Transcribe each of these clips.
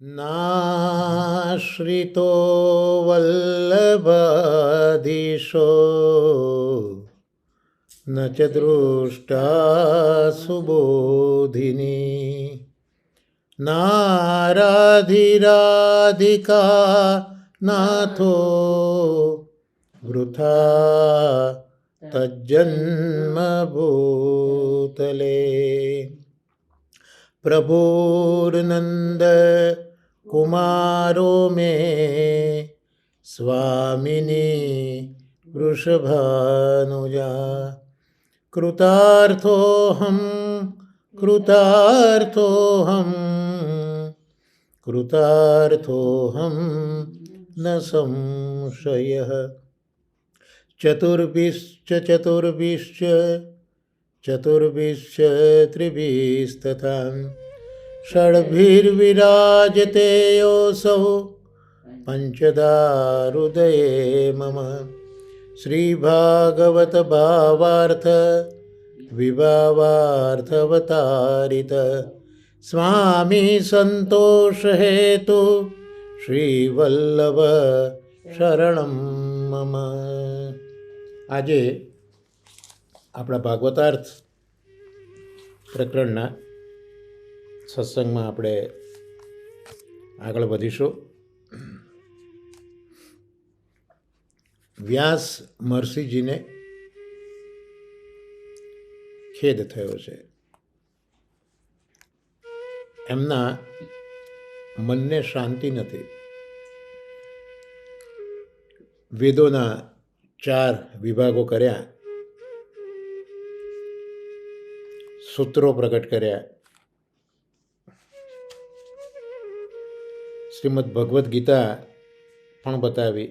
નાશ્રિતો વલ્લભાધીશો ન ચ દૃષ્ટા સુબોધિની નારાધિરાધિકા નાથો વૃથા તજ્જન્મ ભૂતલે પ્રભુર્નંદ કુમારો મે સ્વામિની વૃષભાનુજા કૃતાર્થોહમ કૃતાર્થોહમ કૃતાર્થોહમ ન સંશયઃ ચતુર્ભિશ્ચ ચતુર્ભિશ્ચ ચતુર્ભિશ્ચ ત્રિભિस्तथा ષડ્ભિર્વિરાજતે યોऽસૌ પંચધા હૃદયે મમ શ્રીભાગવત ભાવાર્થ વિભાવાર્થવતારિત સ્વામી સંતોષ હેતુ શ્રીવલ્લભ શરણમ મમ. આજે આપણા ભાગવતાર્થ પ્રકરણના સત્સંગમાં આપણે આગળ વધીશું. વ્યાસ મહર્ષિજીને ખેદ થયો છે. એમના મનને શાંતિ નથી. વેદોના 4 વિભાગો કર્યા, સૂત્રો પ્રગટ કર્યા, શ્રીમદ ભગવદ્ ગીતા પણ બતાવી,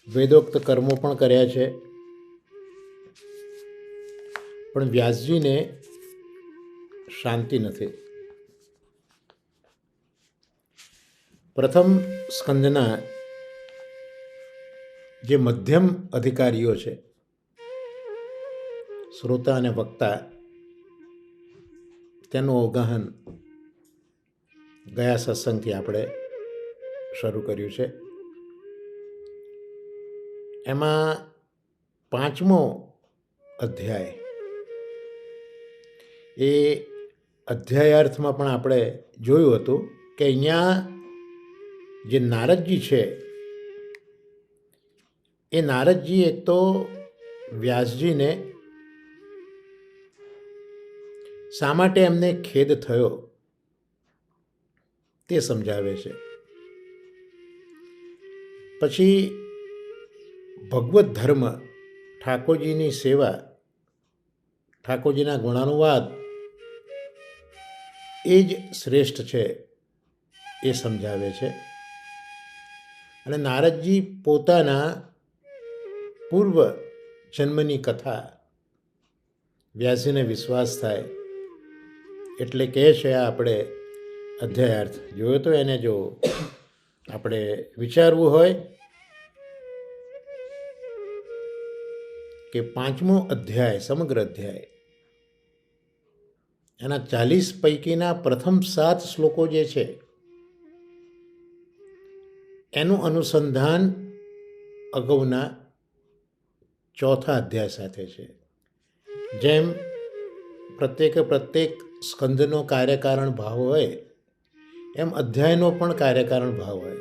વેદોક્ત કર્મો પણ કર્યા છે. પણ વ્યાસજીને શાંતિ નથી. પ્રથમ સ્કંદના જે મધ્યમ અધિકારીઓ છે, શ્રોતા અને વક્તા, તેનું અવગાહન ગયા સત્સંગથી આપણે શરૂ કર્યું છે. એમાં 5મો અધ્યાય, એ અધ્યાયાર્થમાં પણ આપણે જોયું હતું કે અહીંયા જે નારદજી છે, એ નારદજી એક તો વ્યાસજીને શા માટે એમને ખેદ થયો તે સમજાવે છે. પછી ભગવત ધર્મ, ઠાકોરજીની સેવા, ઠાકોરજીના ગુણાનુવાદ એ જ શ્રેષ્ઠ છે એ સમજાવે છે. અને નારદજી પોતાના પૂર્વ જન્મની કથા વ્યાસજીને વિશ્વાસ થાય એટલે કહે છે. આ આપણે અધ્યાયાર્થ જોયો તો એને જો આપણે વિચારવું હોય કે 5મો અધ્યાય, સમગ્ર અધ્યાય, એના 40 પૈકીના પ્રથમ 7 શ્લોકો જે છે એનું અનુસંધાન અગાઉના 4થા અધ્યાય સાથે છે. જેમ પ્રત્યેક સ્કંદનો કાર્યકારણ ભાવ હોય, એમ અધ્યાયનો પણ કાર્યકારણ ભાવ હોય.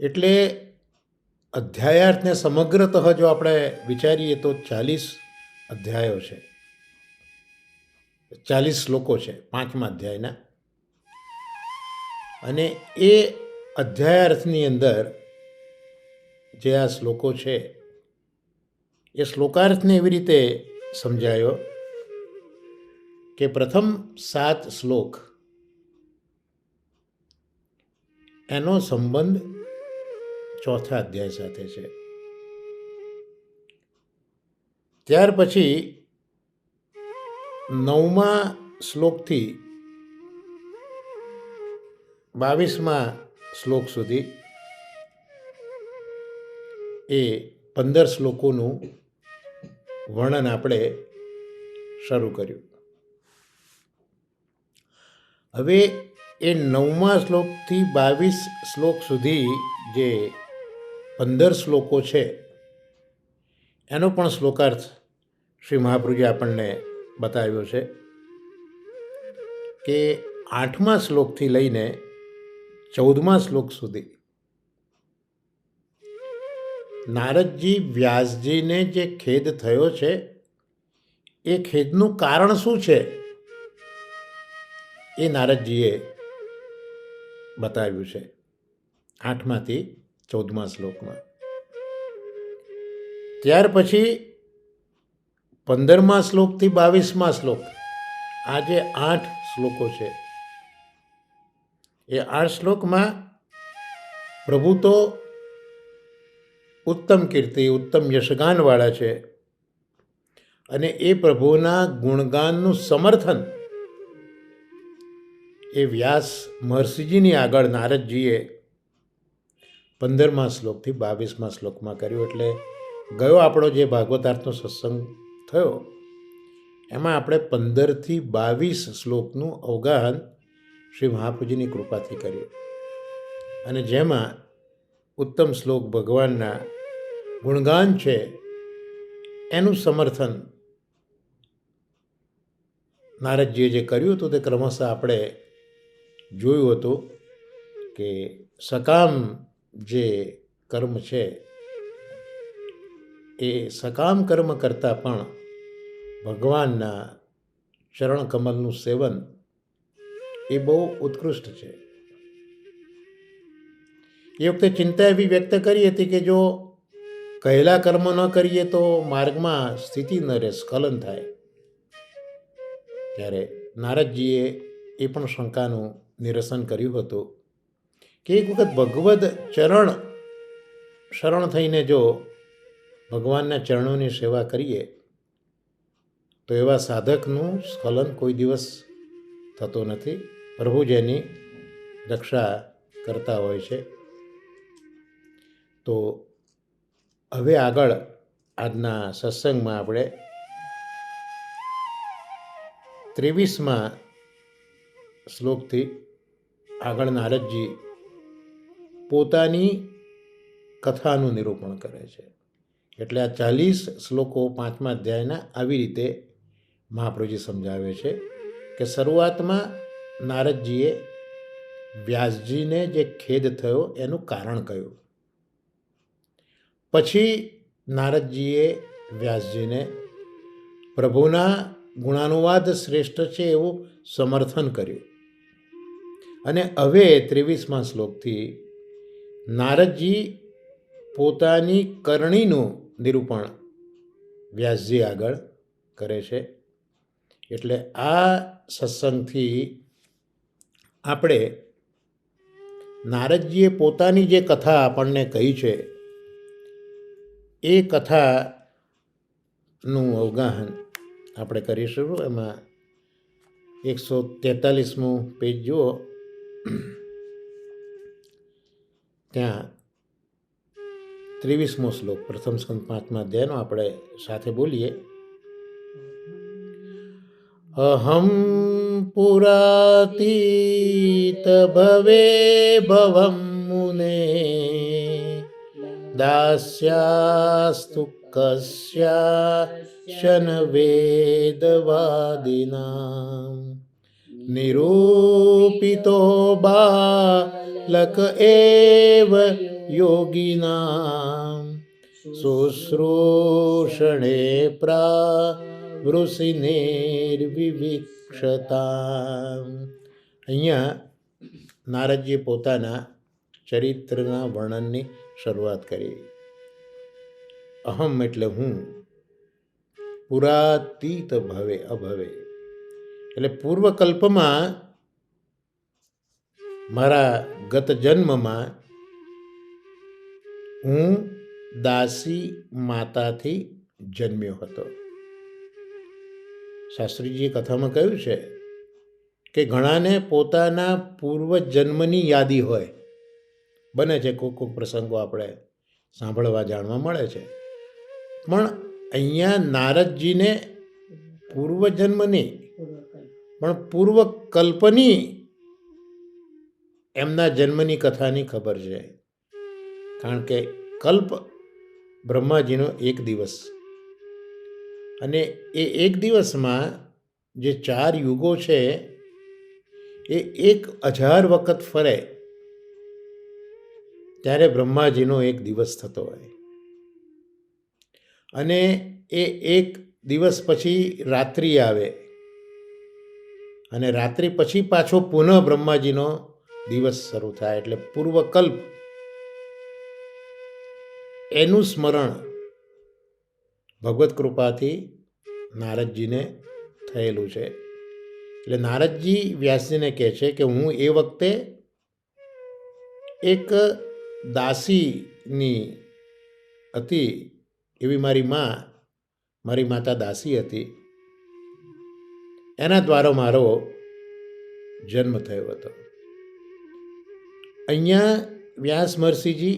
એટલે અધ્યાયાર્થને સમગ્રતઃ જો આપણે વિચારીએ તો 40 અધ્યાયો છે, 40 શ્લોકો છે 5મા અધ્યાયના. અને એ અધ્યાયાર્થની અંદર જે આ શ્લોકો છે, એ શ્લોકાર્થને એવી રીતે સમજાયો કે પ્રથમ 7 શ્લોક એનો સંબંધ 4થા અધ્યાય સાથે છે. ત્યાર પછી 9મા શ્લોકથી 22મા શ્લોક સુધી એ 15 શ્લોકોનું વર્ણન આપણે શરૂ કર્યું. હવે એ 9મા શ્લોકથી 22 શ્લોક સુધી જે 15 શ્લોકો છે એનો પણ શ્લોકાર્થ શ્રી મહાપ્રભુજી આપણને બતાવ્યો છે કે 8મા શ્લોકથી લઈને 14મા શ્લોક સુધી નારદજી વ્યાસજીને જે ખેદ થયો છે એ ખેદનું કારણ શું છે એ નારદજીએ બતાવ્યું છે 8માંથી 14મા શ્લોકમાં. ત્યાર પછી 15મા શ્લોકથી 22મા શ્લોક, આ જે 8 શ્લોકો છે એ 8 શ્લોકમાં પ્રભુ તો ઉત્તમ કીર્તિ, ઉત્તમ યશગાનવાળા છે અને એ પ્રભુના ગુણગાનનું સમર્થન એ વ્યાસ મહર્ષિજીની આગળ નારદજીએ 15મા શ્લોકથી 22મા શ્લોકમાં કર્યું. એટલે ગયો આપણો જે ભાગવતાર્થનો સત્સંગ થયો એમાં આપણે 15થી 22 શ્લોકનું અવગાહન શ્રી મહાપ્રભુજીની કૃપાથી કર્યું અને જેમાં ઉત્તમ શ્લોક ભગવાનના ગુણગાન છે એનું સમર્થન નારદજીએ જે કર્યું હતું તે ક્રમશઃ આપણે જોયું હતું કે સકામ જે કર્મ છે એ સકામ કર્મ કરતાં પણ ભગવાનના ચરણ કમલનું સેવન એ બહુ ઉત્કૃષ્ટ છે. એ વખતે ચિંતા એવી વ્યક્ત કરી હતી કે જો કહેલા કર્મ ન કરીએ તો માર્ગમાં સ્થિતિ ન રહે, સ્ખલન થાય. ત્યારે નારદજીએ એ પણ શંકાનું નિરસન કર્યું હતું કે એક વખત ભગવદ ચરણ શરણ થઈને જો ભગવાનના ચરણોની સેવા કરીએ તો એવા સાધકનું સ્ખલન કોઈ દિવસ થતો નથી. પ્રભુ જેની રક્ષા કરતા હોય છે. તો હવે આગળ આજના સત્સંગમાં આપણે 23મા શ્લોકથી આગળ નારદજી પોતાની કથાનું નિરૂપણ કરે છે. એટલે આ 40 શ્લોકો 5મા અધ્યાયના આવી રીતે મહાપ્રભુજી સમજાવે છે કે શરૂઆતમાં નારદજીએ વ્યાસજીને જે ખેદ થયો એનું કારણ કહ્યું. પછી નારદજીએ વ્યાસજીને પ્રભુના ગુણાનુવાદ શ્રેષ્ઠ છે એવું સમર્થન કર્યું અને હવે 23મા શ્લોકથી નારદજી પોતાની કરણીનું નિરૂપણ વ્યાસજી આગળ કરે છે. એટલે આ સત્સંગથી આપણે નારદજીએ પોતાની જે કથા આપણને કહી છે એ કથાનું અવગાહન આપણે કરીશું. એમાં 143મું પેજ જુઓ, ત્યાં 23મો શ્લોક પ્રથમ સ્કંદ 5મા અધ્યાયનો આપણે સાથે બોલીએ. અહમ પુરાતીત ભવે ભવમ મુને દાસ્યાસ્તુ કસ્યાશન વેદવાદિનામ નિરૂપિતો બાલક એવ યોગિનામ શુશ્રૂષણે પ્રાવૃષિનિર્વિવિક્ષતામ. અહીંયા નારદજીએ પોતાના ચરિત્રના વર્ણનની શરૂઆત કરી. અહમ એટલે હું, પુરાતીત ભવે અભવે એટલે પૂર્વકલ્પમાં મારા ગત જન્મમાં હું દાસી માતાથી જન્મ્યો હતો. શાસ્ત્રીજીએ કથામાં કહ્યું છે કે ઘણાને પોતાના પૂર્વજન્મની યાદી હોય, બને છે કોઈક પ્રસંગો આપણે સાંભળવા જાણવા મળે છે, પણ અહીંયા નારદજીને પૂર્વજન્મની પણ પૂર્વકલ્પની એમના જન્મની કથાની ખબર છે, કારણ કે કલ્પ બ્રહ્માજીનો એક દિવસ, અને એ એક દિવસમાં જે 4 યુગો છે એ 1000 વખત ફરે ત્યારે બ્રહ્માજીનો એક દિવસ થતો હોય, અને એ એક દિવસ પછી રાત્રિ આવે, અને રાત્રિ પછી પાછો પુનઃ બ્રહ્માજીનો દિવસ શરૂ થાય. એટલે પૂર્વકલ્પ એનું સ્મરણ ભગવત કૃપાથી નારદજીને થયેલું છે. એટલે નારદજી વ્યાસજીને કહે છે કે હું એ વખતે એક દાસીની હતી, એવી મારી માતા દાસી હતી, એના દ્વારા મારો જન્મ થયો હતો. અહીંયા વ્યાસ મહર્ષિજી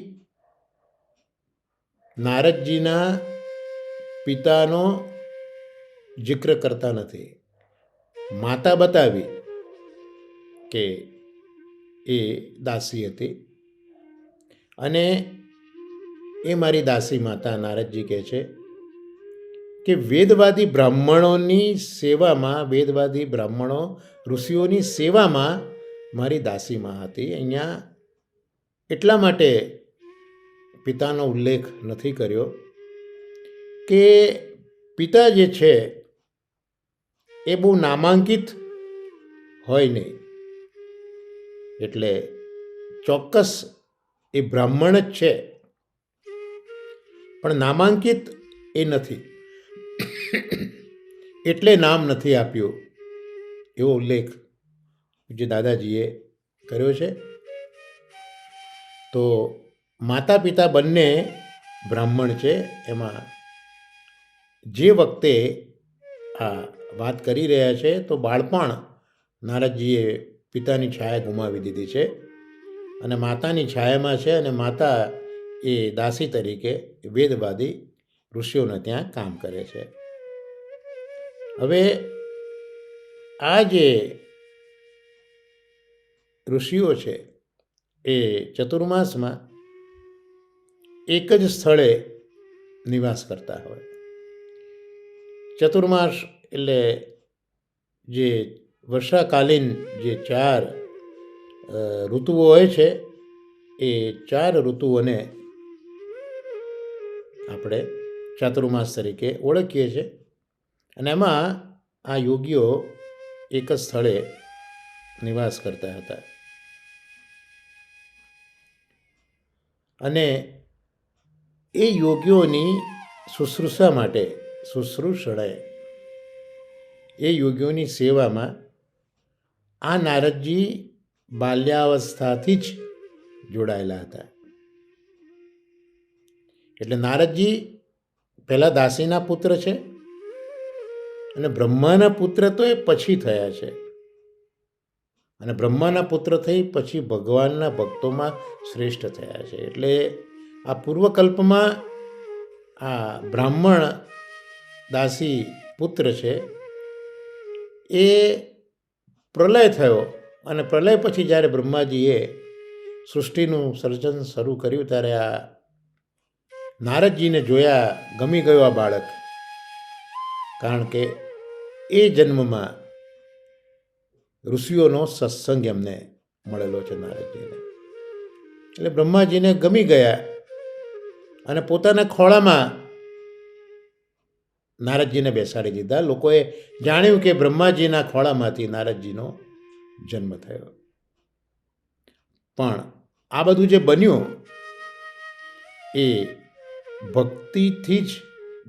નારદજીના પિતાનો જિક્ર કરતા નથી. માતા બતાવી કે એ દાસી હતી, અને એ મારી દાસી માતા, નારદજી કહે છે કે વેદવાદી બ્રાહ્મણોની સેવામાં, વેદવાદી બ્રાહ્મણો ઋષિઓની સેવામાં મારી દાસીમાં હતી. અહીંયા એટલા માટે પિતાનો ઉલ્લેખ નથી કર્યો કે પિતા જે છે એ બહુ નામાંકિત હોય નહીં, એટલે ચોક્કસ એ બ્રાહ્મણ જ છે, પણ નામાંકિત એ નથી, એટલે નામ નથી આપ્યું, એવો ઉલ્લેખ જે દાદાજીએ કર્યો છે. તો માતા પિતા બંને બ્રાહ્મણ છે. એમાં જે વખતે આ વાત કરી રહ્યા છે તો બાળપણ નારદજીએ પિતાની છાયા ગુમાવી દીધી છે અને માતાની છાયામાં છે, અને માતા એ દાસી તરીકે વેદવાદી ઋષિઓને ત્યાં કામ કરે છે. હવે આ જે ઋષિઓ છે એ ચતુર્માસમાં એક જ સ્થળે નિવાસ કરતા હોય. ચતુર્માસ એટલે જે વર્ષાકાલીન જે 4 ઋતુઓ હોય છે, એ 4 ઋતુઓને આપણે ચાતુર્માસ તરીકે ઓળખીએ છીએ, અને એમાં આ યોગીઓ એક જ સ્થળે નિવાસ કરતા હતા. અને એ યોગીઓની શુશ્રૂષા માટે, શુશ્રૂષણાએ એ યોગીઓની સેવામાં આ નારદજી બાલ્યાવસ્થાથી જ જોડાયેલા હતા. એટલે નારદજી પહેલાં દાસીના પુત્ર છે, અને બ્રહ્માના પુત્ર તો એ પછી થયા છે, અને બ્રહ્માના પુત્ર થઈ પછી ભગવાનના ભક્તોમાં શ્રેષ્ઠ થયા છે. એટલે આ પૂર્વકલ્પમાં આ બ્રાહ્મણ દાસી પુત્ર છે, એ પ્રલય થયો, અને પ્રલય પછી જ્યારે બ્રહ્માજીએ સૃષ્ટિનું સર્જન શરૂ કર્યું ત્યારે આ નારદજીને જોયા ગમી ગયો આ બાળક, કારણ કે એ જન્મમાં ઋષિઓનો સત્સંગ એમને મળેલો છે નારદજીને. એટલે બ્રહ્માજીને ગમી ગયા, અને પોતાના ખોળામાં નારદજીને બેસાડી દીધા. લોકોએ જાણ્યું કે બ્રહ્માજીના ખોળામાંથી નારદજીનો જન્મ થયો. પણ આ બધું જે બન્યું એ ભક્તિથી જ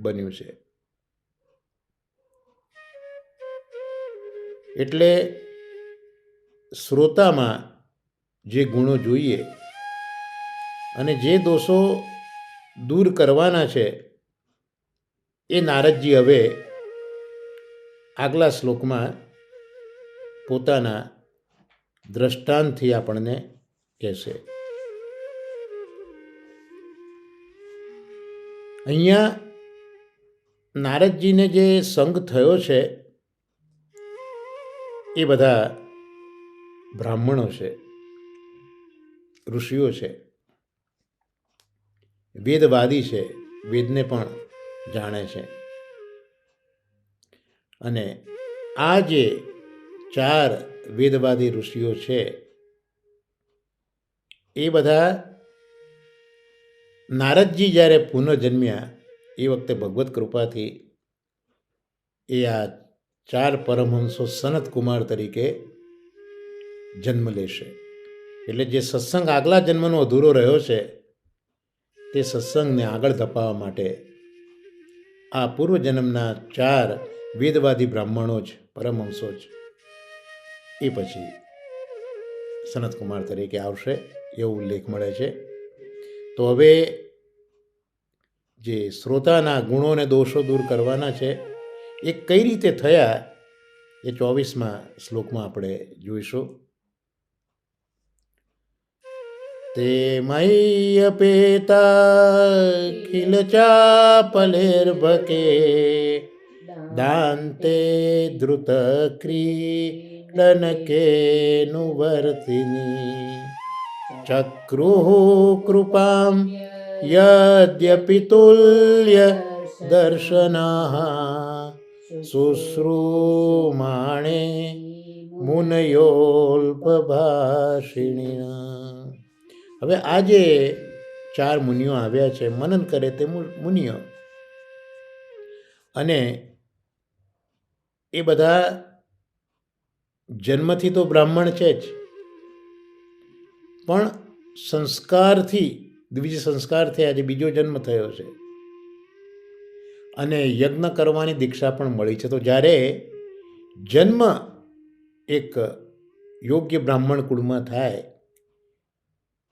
બન્યું છે. એટલે શ્રોતામાં જે ગુણો જોઈએ અને જે દોષો દૂર કરવાના છે એ નારદજી હવે આગલા શ્લોકમાં પોતાના દ્રષ્ટાંતથી આપણને કહેશે. અહીંયા નારદજીને જે સંગ થયો છે એ બધા બ્રાહ્મણો છે. ઋષિઓ છે, વેદવાદી છે, વેદને પણ જાણે છે. અને આ જે 4 વેદવાદી ઋષિઓ છે એ બધા નારદજી જ્યારે પુનઃજન્મ્યા એ વખતે ભગવત કૃપાથી એ આ 4 પરમહંસો સનત કુમાર તરીકે જન્મ લેશે. એટલે જે સત્સંગ આગલા જન્મનો અધૂરો રહ્યો છે તે સત્સંગને આગળ ધપાવવા માટે આ પૂર્વજન્મના 4 વેદવાદી બ્રાહ્મણો જ, પરમહંસો જ એ પછી સનતકુમાર તરીકે આવશે એવો ઉલ્લેખ મળે છે. તો હવે જે શ્રોતાના ગુણો અને દોષો દૂર કરવાના છે એ કઈ રીતે થયા એ 24મા શ્લોકમાં આપણે જોઈશું. તે મય્યપેતા ખિલ ચાપલેર્ભકે દાંતે ધૃત ક્રીડનકેનુવર્તિની ચક્રુઃ કૃપામ યદ્યપિ તુલ્ય દર્શનાઃ શુશ્રૂમાણે મુનયોલ્પભાષિણીના. હવે આ જે 4 મુનિઓ આવ્યા છે, મનન કરે તે મુનિઓ, અને એ બધા જન્મથી તો બ્રાહ્મણ છે જ, પણ સંસ્કારથી, દ્વિજ સંસ્કારથી આજે બીજો જન્મ થયો છે અને યજ્ઞ કરવાની દીક્ષા પણ મળી છે. તો જ્યારે જન્મ એક યોગ્ય બ્રાહ્મણ કુળમાં થાય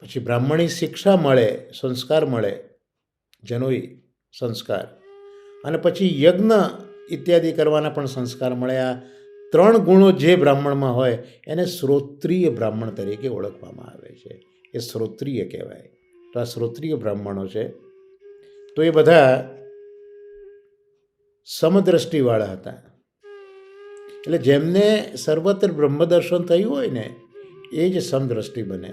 પછી બ્રાહ્મણી શિક્ષા મળે, સંસ્કાર મળે, જનોઈ સંસ્કાર, અને પછી યજ્ઞ ઇત્યાદિ કરવાના પણ સંસ્કાર મળે. આ 3 ગુણો જે બ્રાહ્મણમાં હોય એને શ્રોત્રિય બ્રાહ્મણ તરીકે ઓળખવામાં આવે છે. એ શ્રોત્રિય કહેવાય. તો આ શ્રોત્રિય બ્રાહ્મણો છે. તો એ બધા સમદ્રષ્ટિવાળા હતા. એટલે જેમને સર્વત્ર બ્રહ્મદર્શન થયું હોય ને એ જ સમદ્રષ્ટિ બને.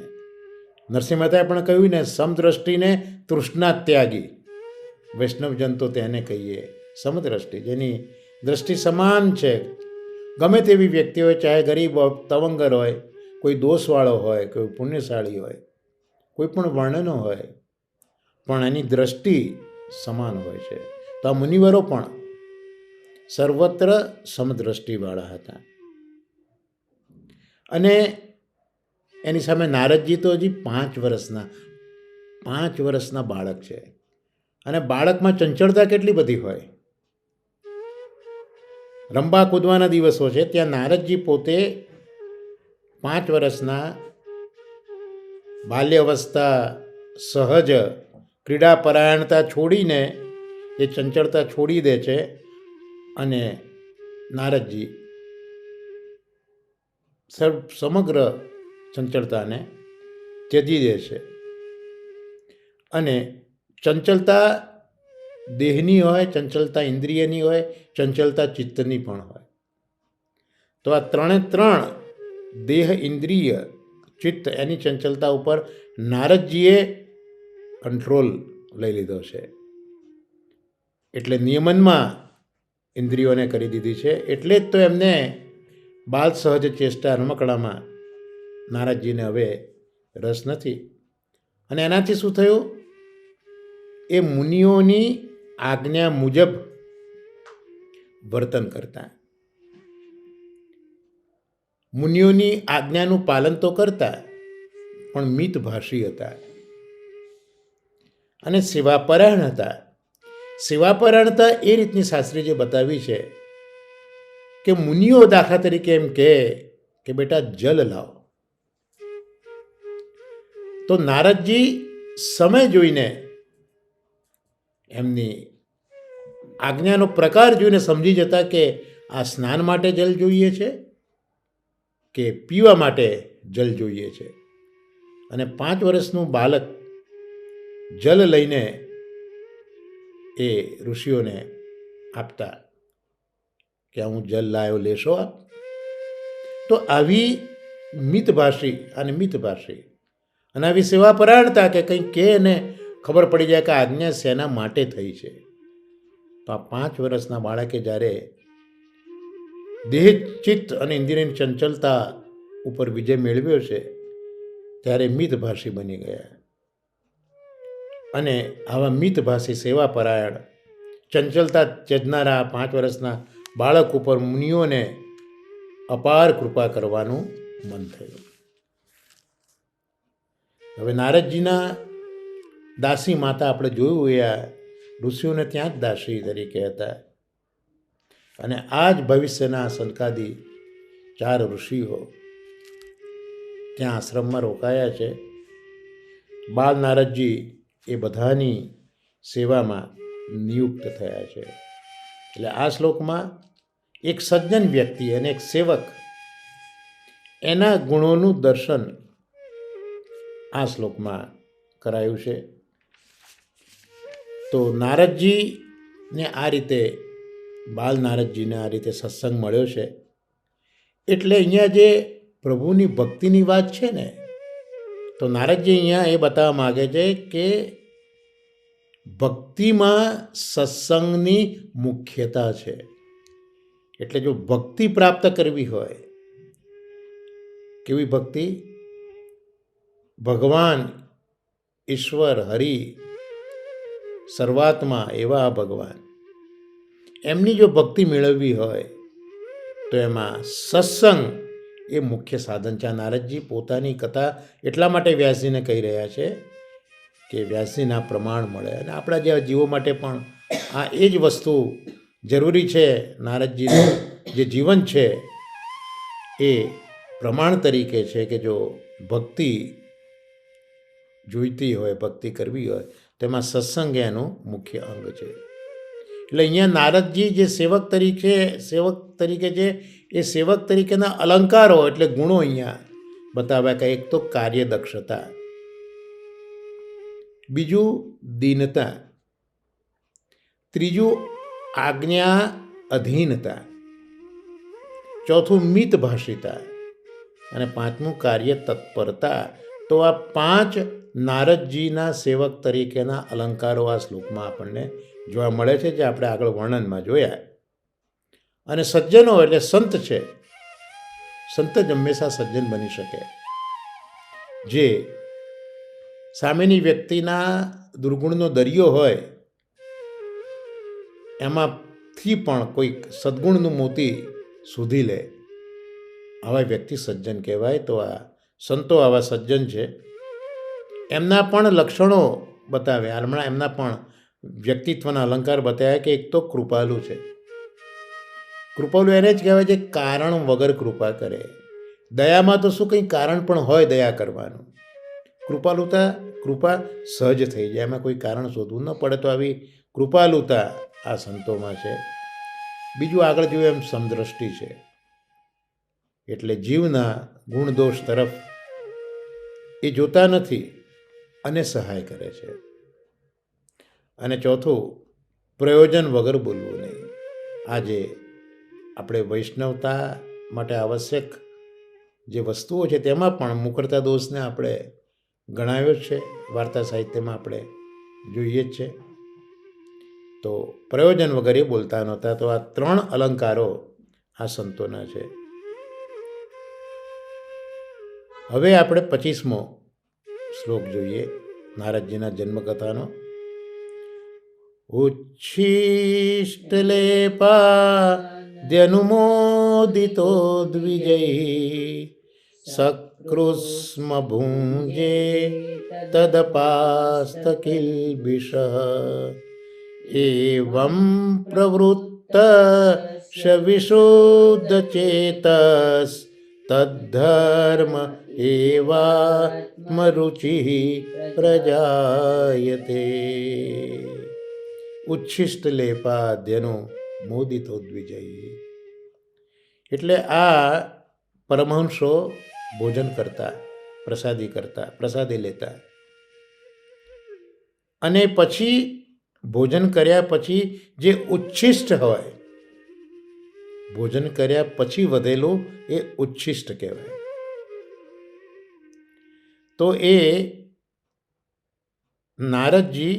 નરસિંહ મહેતાએ પણ કહ્યું ને, સમદ્રષ્ટિને તૃષ્ણા ત્યાગી, વૈષ્ણવજન તો તેને કહીએ સમદ્રષ્ટિ, જેની દ્રષ્ટિ સમાન છે. ગમે તેવી વ્યક્તિ હોય, ચાહે ગરીબ હોય, તવંગર હોય, કોઈ દોષવાળો હોય, કોઈ પુણ્યશાળી હોય, કોઈ પણ વર્ણનો હોય, પણ એની દ્રષ્ટિ સમાન હોય છે. તો આ મુનિવરો પણ સર્વત્ર સમદ્રષ્ટિવાળા હતા. અને એની સામે નારદજી તો હજી 5 વર્ષના બાળક છે. અને બાળકમાં ચંચળતા કેટલી બધી હોય. રંબા કૂદવાના દિવસો છે, ત્યાં નારદજી પોતે 5 વર્ષના બાલ્ય અવસ્થા, સહજ ક્રીડાપરાયણતા છોડીને એ ચંચળતા છોડી દે છે અને નારદજી સમગ્ર ચંચળતાને ત્યજી દે છે. અને ચંચળતા દેહની હોય, ચંચળતા ઇન્દ્રિયની હોય, ચંચળતા ચિત્તની પણ હોય. તો આ 3 દેહ, ઇન્દ્રિય, ચિત્ત, એની ચંચળતા ઉપર નારદજીએ કંટ્રોલ લઈ લીધો છે. એટલે નિયમનમાં ઇન્દ્રિયોને કરી દીધી છે. એટલે જ તો એમને બાલ સહજ ચેષ્ટા રમકડામાં નારદજીને હવે રસ નથી. અને એનાથી શું થયું? એ મુનિઓની આજ્ઞા મુજબ વર્તન કરતા, મુનિઓની આજ્ઞાનું પાલન તો કરતા, પણ મિતભાષી હતા અને સેવાપરાયણ હતા. સેવાપરાયણતા એ રીતની શાસ્ત્રીજીએ બતાવી છે કે મુનિઓ દાખલા તરીકે એમ કહે કે બેટા જલ લાવો, તો નારદજી સમય જોઈને, એમની આજ્ઞાનો પ્રકાર જોઈને સમજી જતા કે આ સ્નાન માટે જલ જોઈએ છે કે પીવા માટે જલ જોઈએ છે. અને 5 વર્ષનું બાળક જલ લઈને એ ઋષિઓને આપતા કે હું જલ લાવ્યો, લેશો આપ? તો આવી મિતભાષી અને મિતભાષી અને આવી સેવા પરાયણતા કે કંઈક કે એને ખબર પડી જાય કે આજ્ઞા શેના માટે થઈ છે. તો આ 5 વર્ષના બાળકે જ્યારે દેહ, ચિત્ત અને ઇન્દ્રિયની ચંચલતા ઉપર વિજય મેળવ્યો છે ત્યારે મિતભાષી બની ગયા. અને આવા મિતભાષી સેવા પરાયણ ચંચલતા ત્યજનારા 5 વર્ષના બાળક ઉપર મુનિઓને અપાર કૃપા કરવાનું મન થયું. હવે નારદજીના દાસી માતા આપણે જોયું એ આ ઋષિઓને ત્યાં જ દાસી તરીકે હતા. અને આ જ ભવિષ્યના સનકાદી 4 ઋષિઓ ત્યાં આશ્રમમાં રોકાયા છે. બાલ નારદજી એ બધાની સેવામાં નિયુક્ત થયા છે. એટલે આ શ્લોકમાં એક સજ્જન વ્યક્તિ અને એક સેવક એના ગુણોનું દર્શન આ શ્લોકમાં કરાયું છે. તો નારદજીને આ રીતે બાલ નારદજીને આ રીતે સત્સંગ મળ્યો છે. એટલે અહીંયા જે પ્રભુની ભક્તિની વાત છે ને, તો નારદજી અહીંયા એ બતાવવા માગે છે કે ભક્તિમાં સત્સંગની મુખ્યતા છે. એટલે જો ભક્તિ પ્રાપ્ત કરવી હોય, કેવી ભક્તિ? ભગવાન ઈશ્વર હરિ સર્વાત્મા એવા ભગવાન, એમની જો ભક્તિ મેળવવી હોય તો એમાં સત્સંગ એ મુખ્ય સાધન છે. નારદજી પોતાની કથા એટલા માટે વ્યાસજીને કહી રહ્યા છે કે વ્યાસજીના પ્રમાણ મળે. અને આપણા જેવા જીવો માટે પણ આ એ જ વસ્તુ જરૂરી છે. નારદજીનું જે જીવન છે એ પ્રમાણ તરીકે છે કે જો ભક્તિ જોઈતી હોય, ભક્તિ કરવી હોય, તેમાં સત્સંગ એનું મુખ્ય અંગ છે. એટલે અહીંયા નારદજી જે સેવક તરીકે છે એ સેવક તરીકેના અલંકારો એટલે ગુણો અહીંયા બતાવ્યા કે એક તો કાર્યદક્ષતા, બીજું દીનતા, ત્રીજું આજ્ઞા અધીનતા, ચોથું મિતભાષિતા અને પાંચમું કાર્ય તત્પરતા. તો આ 5 નારદજીના સેવક તરીકેના અલંકારો આ શ્લોકમાં આપણને જોવા મળે છે, જે આપણે આગળ વર્ણનમાં જોયા. અને સજ્જનો એટલે સંત છે. સંત જ હંમેશા સજ્જન બની શકે, જે સામેની વ્યક્તિના દુર્ગુણનો દરિયો હોય એમાંથી પણ કોઈક સદ્ગુણનું મોતી શોધી લે. આવા વ્યક્તિ સજ્જન કહેવાય. તો આ સંતો આવા સજ્જન છે. એમના પણ લક્ષણો બતાવ્યા, હમણાં એમના પણ વ્યક્તિત્વના અલંકાર બતાવ્યા કે એક તો કૃપાલુ છે. કૃપાલુ એને જ કહેવાય છે કારણ વગર કૃપા કરે. દયામાં તો શું કંઈ કારણ પણ હોય દયા કરવાનું. કૃપા સહજ થઈ જાય, એમાં કોઈ કારણ શોધવું ન પડે. તો આવી કૃપાલુતા આ સંતોમાં છે. બીજું આગળ જોયું એમ સમદ્રષ્ટિ છે, એટલે જીવના ગુણ દોષ તરફ એ જોતા નથી અને સહાય કરે છે. અને ચોથું, પ્રયોજન વગર બોલવું નહીં. આજે આપણે વૈષ્ણવતા માટે આવશ્યક જે વસ્તુઓ છે તેમાં પણ મુકરતા દોષને આપણે ગણાવ્યો છે. વાર્તા સાહિત્યમાં આપણે જોઈએ જ છે. તો પ્રયોજન વગર એ બોલતા નહોતા. તો આ 3 અલંકારો આ સંતોના છે. હવે આપણે 25મો શ્લોક જોઈએ નારદજીના જન્મકથાનો. ઉચ્છિષ્ટલેપાદ્યનુમોદિતો દ્વિજૈ સકૃષ્મ ભુંજે તદપાસ્તકિલ્બિષ એવં પ્રવૃત્ત વિશુદ્ધ ચેતસ તદ્ધર્મ એવાત્મરુચિ પ્રજાયતે. ઉચ્છિષ્ટ લેપાદ્યનો મોદિતો દ્વિજય. એટલે આ પરમહંસો ભોજન કરતા, પ્રસાદી લેતા, અને પછી ભોજન કર્યા પછી જે ઉચ્છિષ્ટ હોય, ભોજન કર્યા પછી વધેલું એ ઉચ્છિષ્ટ કહેવાય. તો એ નારદજી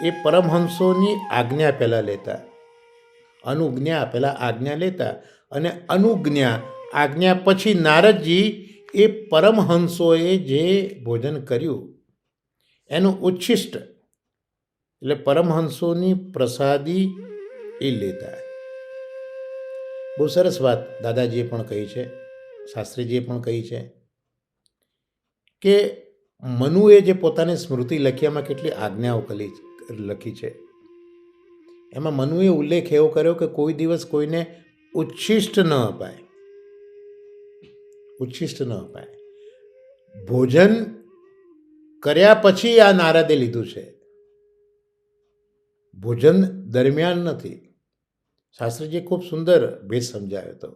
એ પરમહંસોની આજ્ઞા પહેલાં લેતા, અનુજ્ઞા પહેલાં આજ્ઞા લેતા, અને આજ્ઞા પછી નારદજી એ પરમહંસોએ જે ભોજન કર્યું એનું ઉચ્છિષ્ટ એટલે પરમહંસોની પ્રસાદી એ લેતા. બહુ સરસ વાત દાદાજીએ પણ કહી છે, શાસ્ત્રીજીએ પણ કહી છે કે મનુએ જે પોતાની સ્મૃતિ લખી એમાં કેટલી આજ્ઞાઓ લખી છે. એમાં મનુએ ઉલ્લેખ એવો કર્યો કે કોઈ દિવસ કોઈને ઉચ્છિષ્ટ ન અપાય, ઉચ્છિષ્ટ ન અપાય. ભોજન કર્યા પછી આ નારદે લીધું છે, ભોજન દરમિયાન નથી. શાસ્ત્રીજીએ ખૂબ સુંદર ભેદ સમજાવ્યો હતો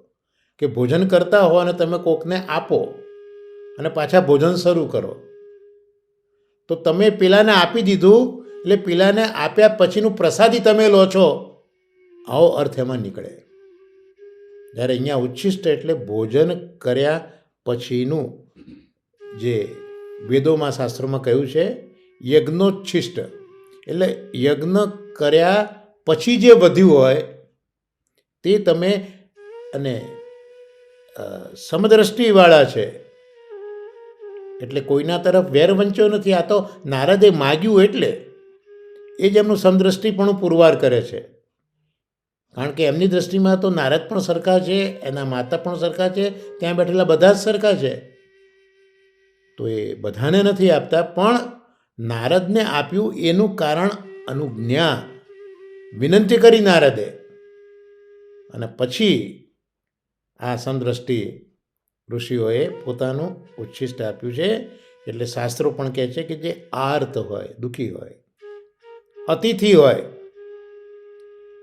કે ભોજન કરતા હો અને તમે કોકને આપો અને પાછા ભોજન શરૂ કરો તો તમે પેલાને આપી દીધું એટલે પેલાને આપ્યા પછીનું પ્રસાદી તમે લો છો, આવો અર્થ એમાં નીકળે. જ્યારે અહીંયા ઉચ્છિષ્ટ એટલે ભોજન કર્યા પછીનું, જે વેદોમાં શાસ્ત્રોમાં કહ્યું છે યજ્ઞોચ્છિષ્ટ, એટલે યજ્ઞ કર્યા પછી જે વધ્યું હોય તે તમે, અને સમદ્રષ્ટિવાળા છે એટલે કોઈના તરફ વેર વંચ્યો નથી. આ તો નારદે માગ્યું એટલે એ જ એમનું સમદ્રષ્ટિપણું પુરવાર કરે છે. કારણ કે એમની દ્રષ્ટિમાં તો નારદ પણ સરખા છે, એના માતા પણ સરખા છે, ત્યાં બેઠેલા બધા જ સરખા છે. તો એ બધાને નથી આપતા, પણ નારદને આપ્યું એનું કારણ અનુજ્ઞા, વિનંતી કરી નારદે, અને પછી આ સમદ્રષ્ટિ ઋષિઓએ પોતાનું ઉચ્છિષ્ટ આપ્યું છે. એટલે શાસ્ત્રો પણ કહે છે કે જે આર્ત હોય, દુઃખી હોય, અતિથિ હોય,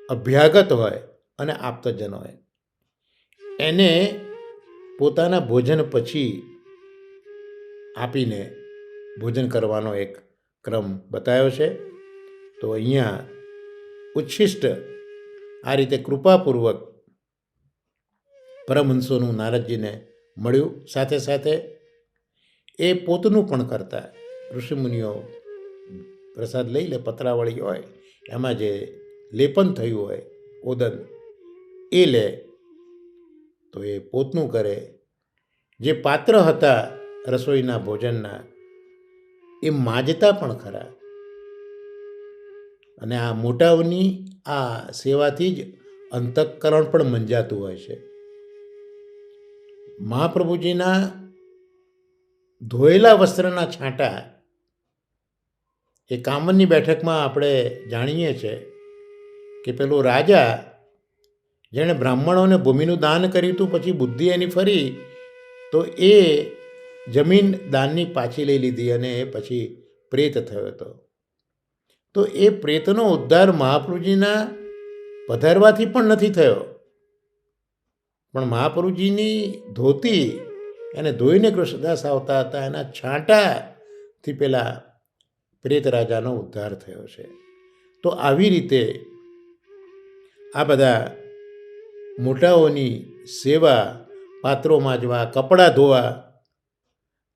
અભ્યાગત હોય અને આપ્તજન હોય, એને પોતાના ભોજન પછી આપીને ભોજન કરવાનો એક ક્રમ બતાવ્યો છે. તો અહીંયા ઉચ્છિષ્ટ આ રીતે કૃપાપૂર્વક પરમહંસોનું નારદજીને મળ્યું. સાથે સાથે એ પોતનું પણ કરતા. ઋષિમુનિઓ પ્રસાદ લઈ લે, પતરાવળી હોય એમાં જે લેપન થયું હોય ઓદન એ લે, તો એ પોતનું કરે. જે પાત્ર હતા રસોઈના ભોજનના એ માજતા પણ ખરા. અને આ મોટાઓની આ સેવાથી જ અંતઃકરણ પણ મંજાતું હોય છે. મહાપ્રભુજીના ધોયેલા વસ્ત્રના છાંટા એ કામનની બેઠકમાં આપણે જાણીએ છીએ કે પેલો રાજા જેણે બ્રાહ્મણોને ભૂમિનું દાન કર્યું હતું, પછી બુદ્ધિ એની ફરી તો એ જમીન દાનની પાછી લઈ લીધી અને એ પછી પ્રેત થયો હતો. તો એ પ્રેતનો ઉદ્ધાર મહાપ્રભુજીના પધારવાથી પણ નથી થયો, પણ મહાપ્રભુજીની ધોતી એને ધોઈને કૃષ્ણદાસ આવતા હતા, એના છાંટાથી પેલા પ્રેત રાજાનો ઉદ્ધાર થયો છે. તો આવી રીતે આ બધા મોટાઓની સેવા, પાત્રો માંજવા, કપડાં ધોવા,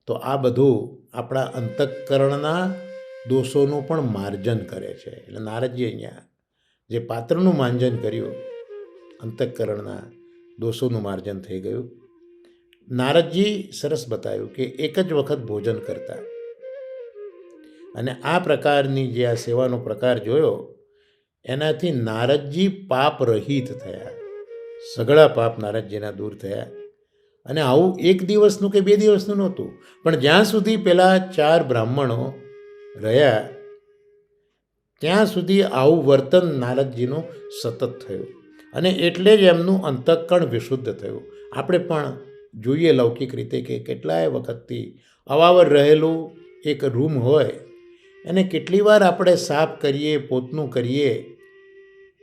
તો આ બધું આપણા અંતઃકરણના દોષોનું પણ માર્જન કરે છે. એટલે નારદજી અહીંયા જે પાત્રનું માંજન કર્યું, અંતઃકરણના દોષોનું માર્જન થઈ ગયું. નારદજી સરસ બતાવ્યું કે એક જ વખત ભોજન કરતા, અને આ પ્રકારની જે આ સેવાનો પ્રકાર જોયો એનાથી નારદજી પાપ રહિત થયા, સઘળા પાપ નારદજીના દૂર થયા. અને આવું એક દિવસનું કે 2 દિવસનું નહોતું, પણ જ્યાં સુધી પેલા 4 બ્રાહ્મણો રહ્યા ત્યાં સુધી આવું વર્તન નારદજીનું સતત થયું, અને એટલે જ એમનું અંતઃકરણ વિશુદ્ધ થયું. આપણે પણ જોઈએ લૌકિક રીતે કે કેટલાય વખતથી અવાવર રહેલું એક રૂમ હોય એને કેટલી વાર આપણે સાફ કરીએ, પોતનું કરીએ,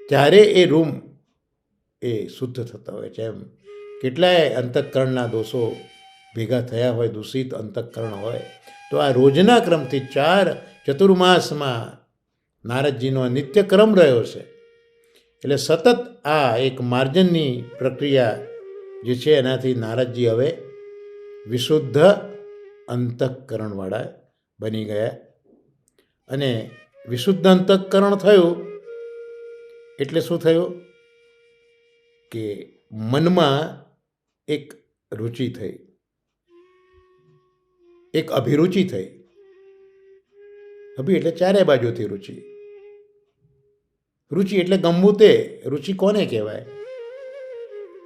ત્યારે એ રૂમ એ શુદ્ધ થતા હોય છે. એમ કેટલાય અંતઃકરણના દોષો ભેગા થયા હોય, દૂષિત અંતઃકરણ હોય. તો આ રોજના ક્રમથી 4 ચતુર્માસમાં નારદજીનો નિત્યક્રમ રહ્યો છે. એટલે સતત આ એક માર્જનની પ્રક્રિયા જે છે એનાથી નારદજી હવે વિશુદ્ધ અંતઃકરણવાળા બની ગયા. અને વિશુદ્ધ અંતઃકરણ થયું એટલે શું થયું કે મનમાં એક રુચિ થઈ, એક અભિરુચિ થઈ. અભિ એટલે ચારે બાજુથી રુચિ. રુચિ એટલે ગમવું તે. રુચિ કોને કહેવાય?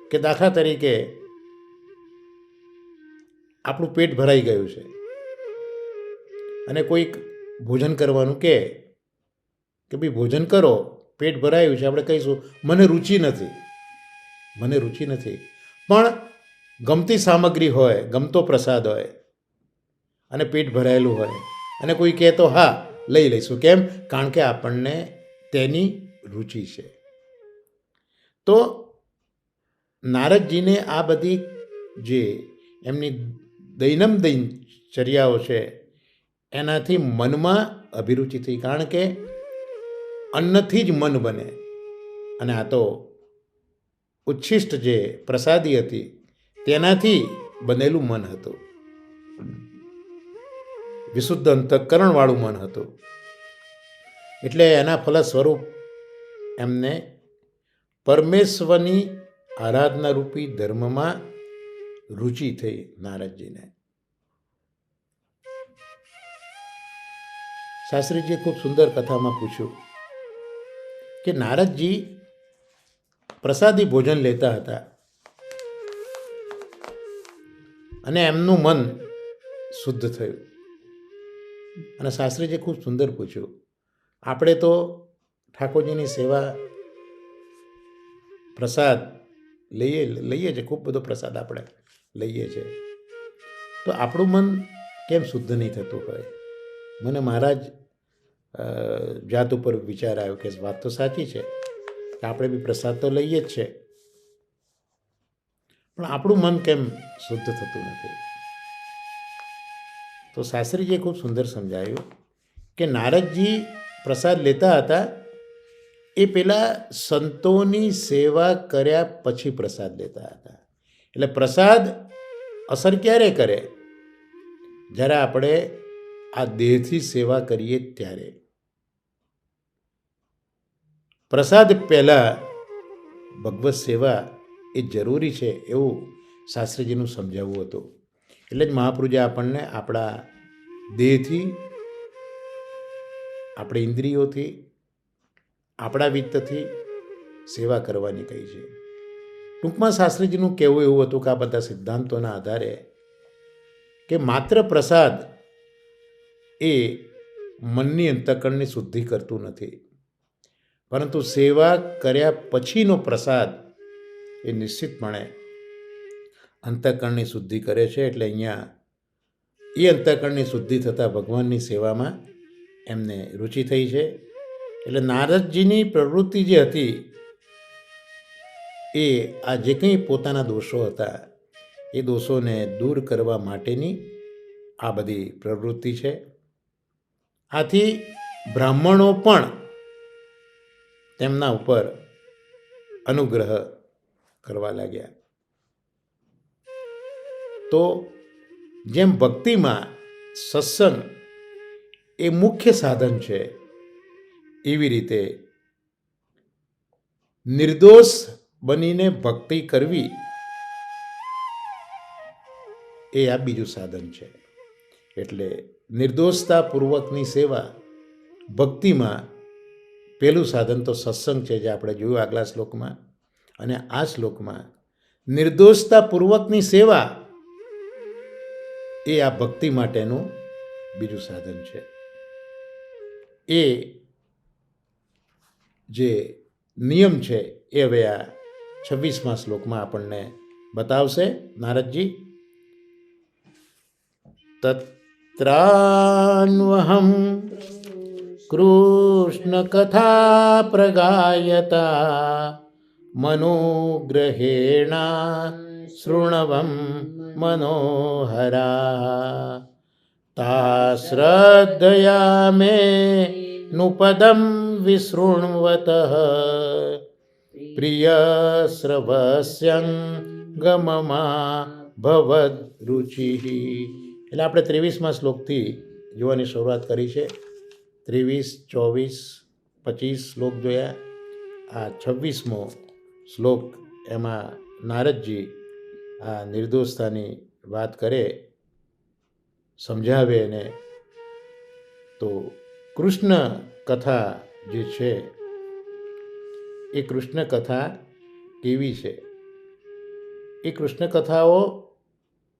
કે દાખલા તરીકે આપણું પેટ ભરાઈ ગયું છે અને કોઈક ભોજન કરવાનું કે ભાઈ ભોજન કરો, પેટ ભરાયું છે, આપણે કહીશું મને રુચિ નથી, મને રુચિ નથી. પણ ગમતી સામગ્રી હોય, ગમતો પ્રસાદ હોય અને પેટ ભરાયેલું હોય અને કોઈ કહે તો હા લઈ લઈશું. કેમ? કારણ કે આપણને તેની રુચિ છે. તો નારદજીને આ બધી જે એમની દૈનંદિન ચર્યાઓ છે એનાથી મનમાં અભિરુચિ થઈ. કારણ કે અન્નથી જ મન બને અને આ તો ઉચ્છિષ્ટ જે પ્રસાદી હતી તેનાથી બનેલું મન હતું, વિશુદ્ધ અંતઃકરણવાળું મન હતું. એટલે એના ફલ સ્વરૂપ એમને પરમેશ્વરની આરાધના રૂપી ધર્મમાં રુચિ થઈ નારદજીને. શાસ્ત્રીજીએ ખૂબ સુંદર કથામાં પૂછ્યું કે નારદજી પ્રસાદી ભોજન લેતા હતા અને એમનું મન શુદ્ધ થયું. અને શાસ્ત્રીજીએ ખૂબ સુંદર પૂછ્યું, આપણે તો ઠાકોરજીની સેવા પ્રસાદ લઈએ છીએ, ખૂબ બધો પ્રસાદ આપણે લઈએ છીએ, તો આપણું મન કેમ શુદ્ધ નહીં થતું હોય? મને મારા જ જાત ઉપર વિચાર આવ્યો કે વાત તો સાચી છે કે આપણે બી પ્રસાદ તો લઈએ જ છે, પણ આપણું મન કેમ શુદ્ધ થતું નથી? તો શાસ્ત્રીજીએ ખૂબ સુંદર સમજાયું કે નારદજી પ્રસાદ લેતા હતા એ પેલા સંતોની સેવા કર્યા પછી પ્રસાદ લેતા હતા. એટલે પ્રસાદ અસર ક્યારે કરે? જ્યારે આપણે આ દેહથી સેવા કરીએ ત્યારે. પ્રસાદ પહેલાં ભગવત સેવા એ જરૂરી છે એવું શાસ્ત્રીજીનું સમજાવવું હતું. એટલે જ મહાપ્રભુએ આપણને આપણા દેહથી, આપણી ઇન્દ્રિયોથી, આપણા વિત્તથી સેવા કરવાની કહી છે. ટૂંકમાં શાસ્ત્રીજીનું કહેવું એવું હતું કે આ બધા સિદ્ધાંતોના આધારે કે માત્ર પ્રસાદ એ મનની અંતઃકરણની શુદ્ધિ કરતું નથી, પરંતુ સેવા કર્યા પછીનો પ્રસાદ એ નિશ્ચિતપણે અંતઃકરણની શુદ્ધિ કરે છે. એટલે અહીંયા એ અંતઃકરણની શુદ્ધિ થતાં ભગવાનની સેવામાં એમને રુચિ થઈ છે. એટલે નારદજીની પ્રવૃત્તિ જે હતી એ આ જે કંઈ પોતાના દોષો હતા એ દોષોને દૂર કરવા માટેની આ બધી પ્રવૃત્તિ છે. આથી બ્રાહ્મણો પણ તેમના ઉપર અનુગ્રહ કરવા લાગ્યા. તો જેમ ભક્તિમાં સત્સંગ એ મુખ્ય સાધન છે, એવી રીતે નિર્દોષ બનીને ભક્તિ કરવી એ આ બીજું સાધન છે. એટલે નિર્દોષતાપૂર્વકની સેવા ભક્તિમાં પહેલું સાધન તો સત્સંગ છે, જે આપણે જોયું આગલા શ્લોકમાં. અને આ શ્લોકમાં નિર્દોષતાપૂર્વકની સેવા એ આ ભક્તિ માટેનું બીજું સાધન છે. એ જે નિયમ છે એ હવે આ 26મા શ્લોકમાં આપણને બતાવશે નારદજી. તત્રાન્વહમ કૃષ્ણ કથા પ્રગાયતા મનોગ્रहेણા શૃણવમ મનોહરા તા શ્રદ્ધયા મે નુપદમ વિશૃણવત પ્રિય શ્રવસ્યં ગમમા ભવદ રુચિ. એટલે આપણે 23મા શ્લોકથી જોવાની શરૂઆત કરી છે. 23, 24, 25 શ્લોક જોયા. આ 26મો શ્લોક, એમાં નારદજી આ નિર્દોષતાની વાત કરે, સમજાવે એને. તો કૃષ્ણ કથા જે છે એ કૃષ્ણ કથા કેવી છે? એ કૃષ્ણ કથાઓ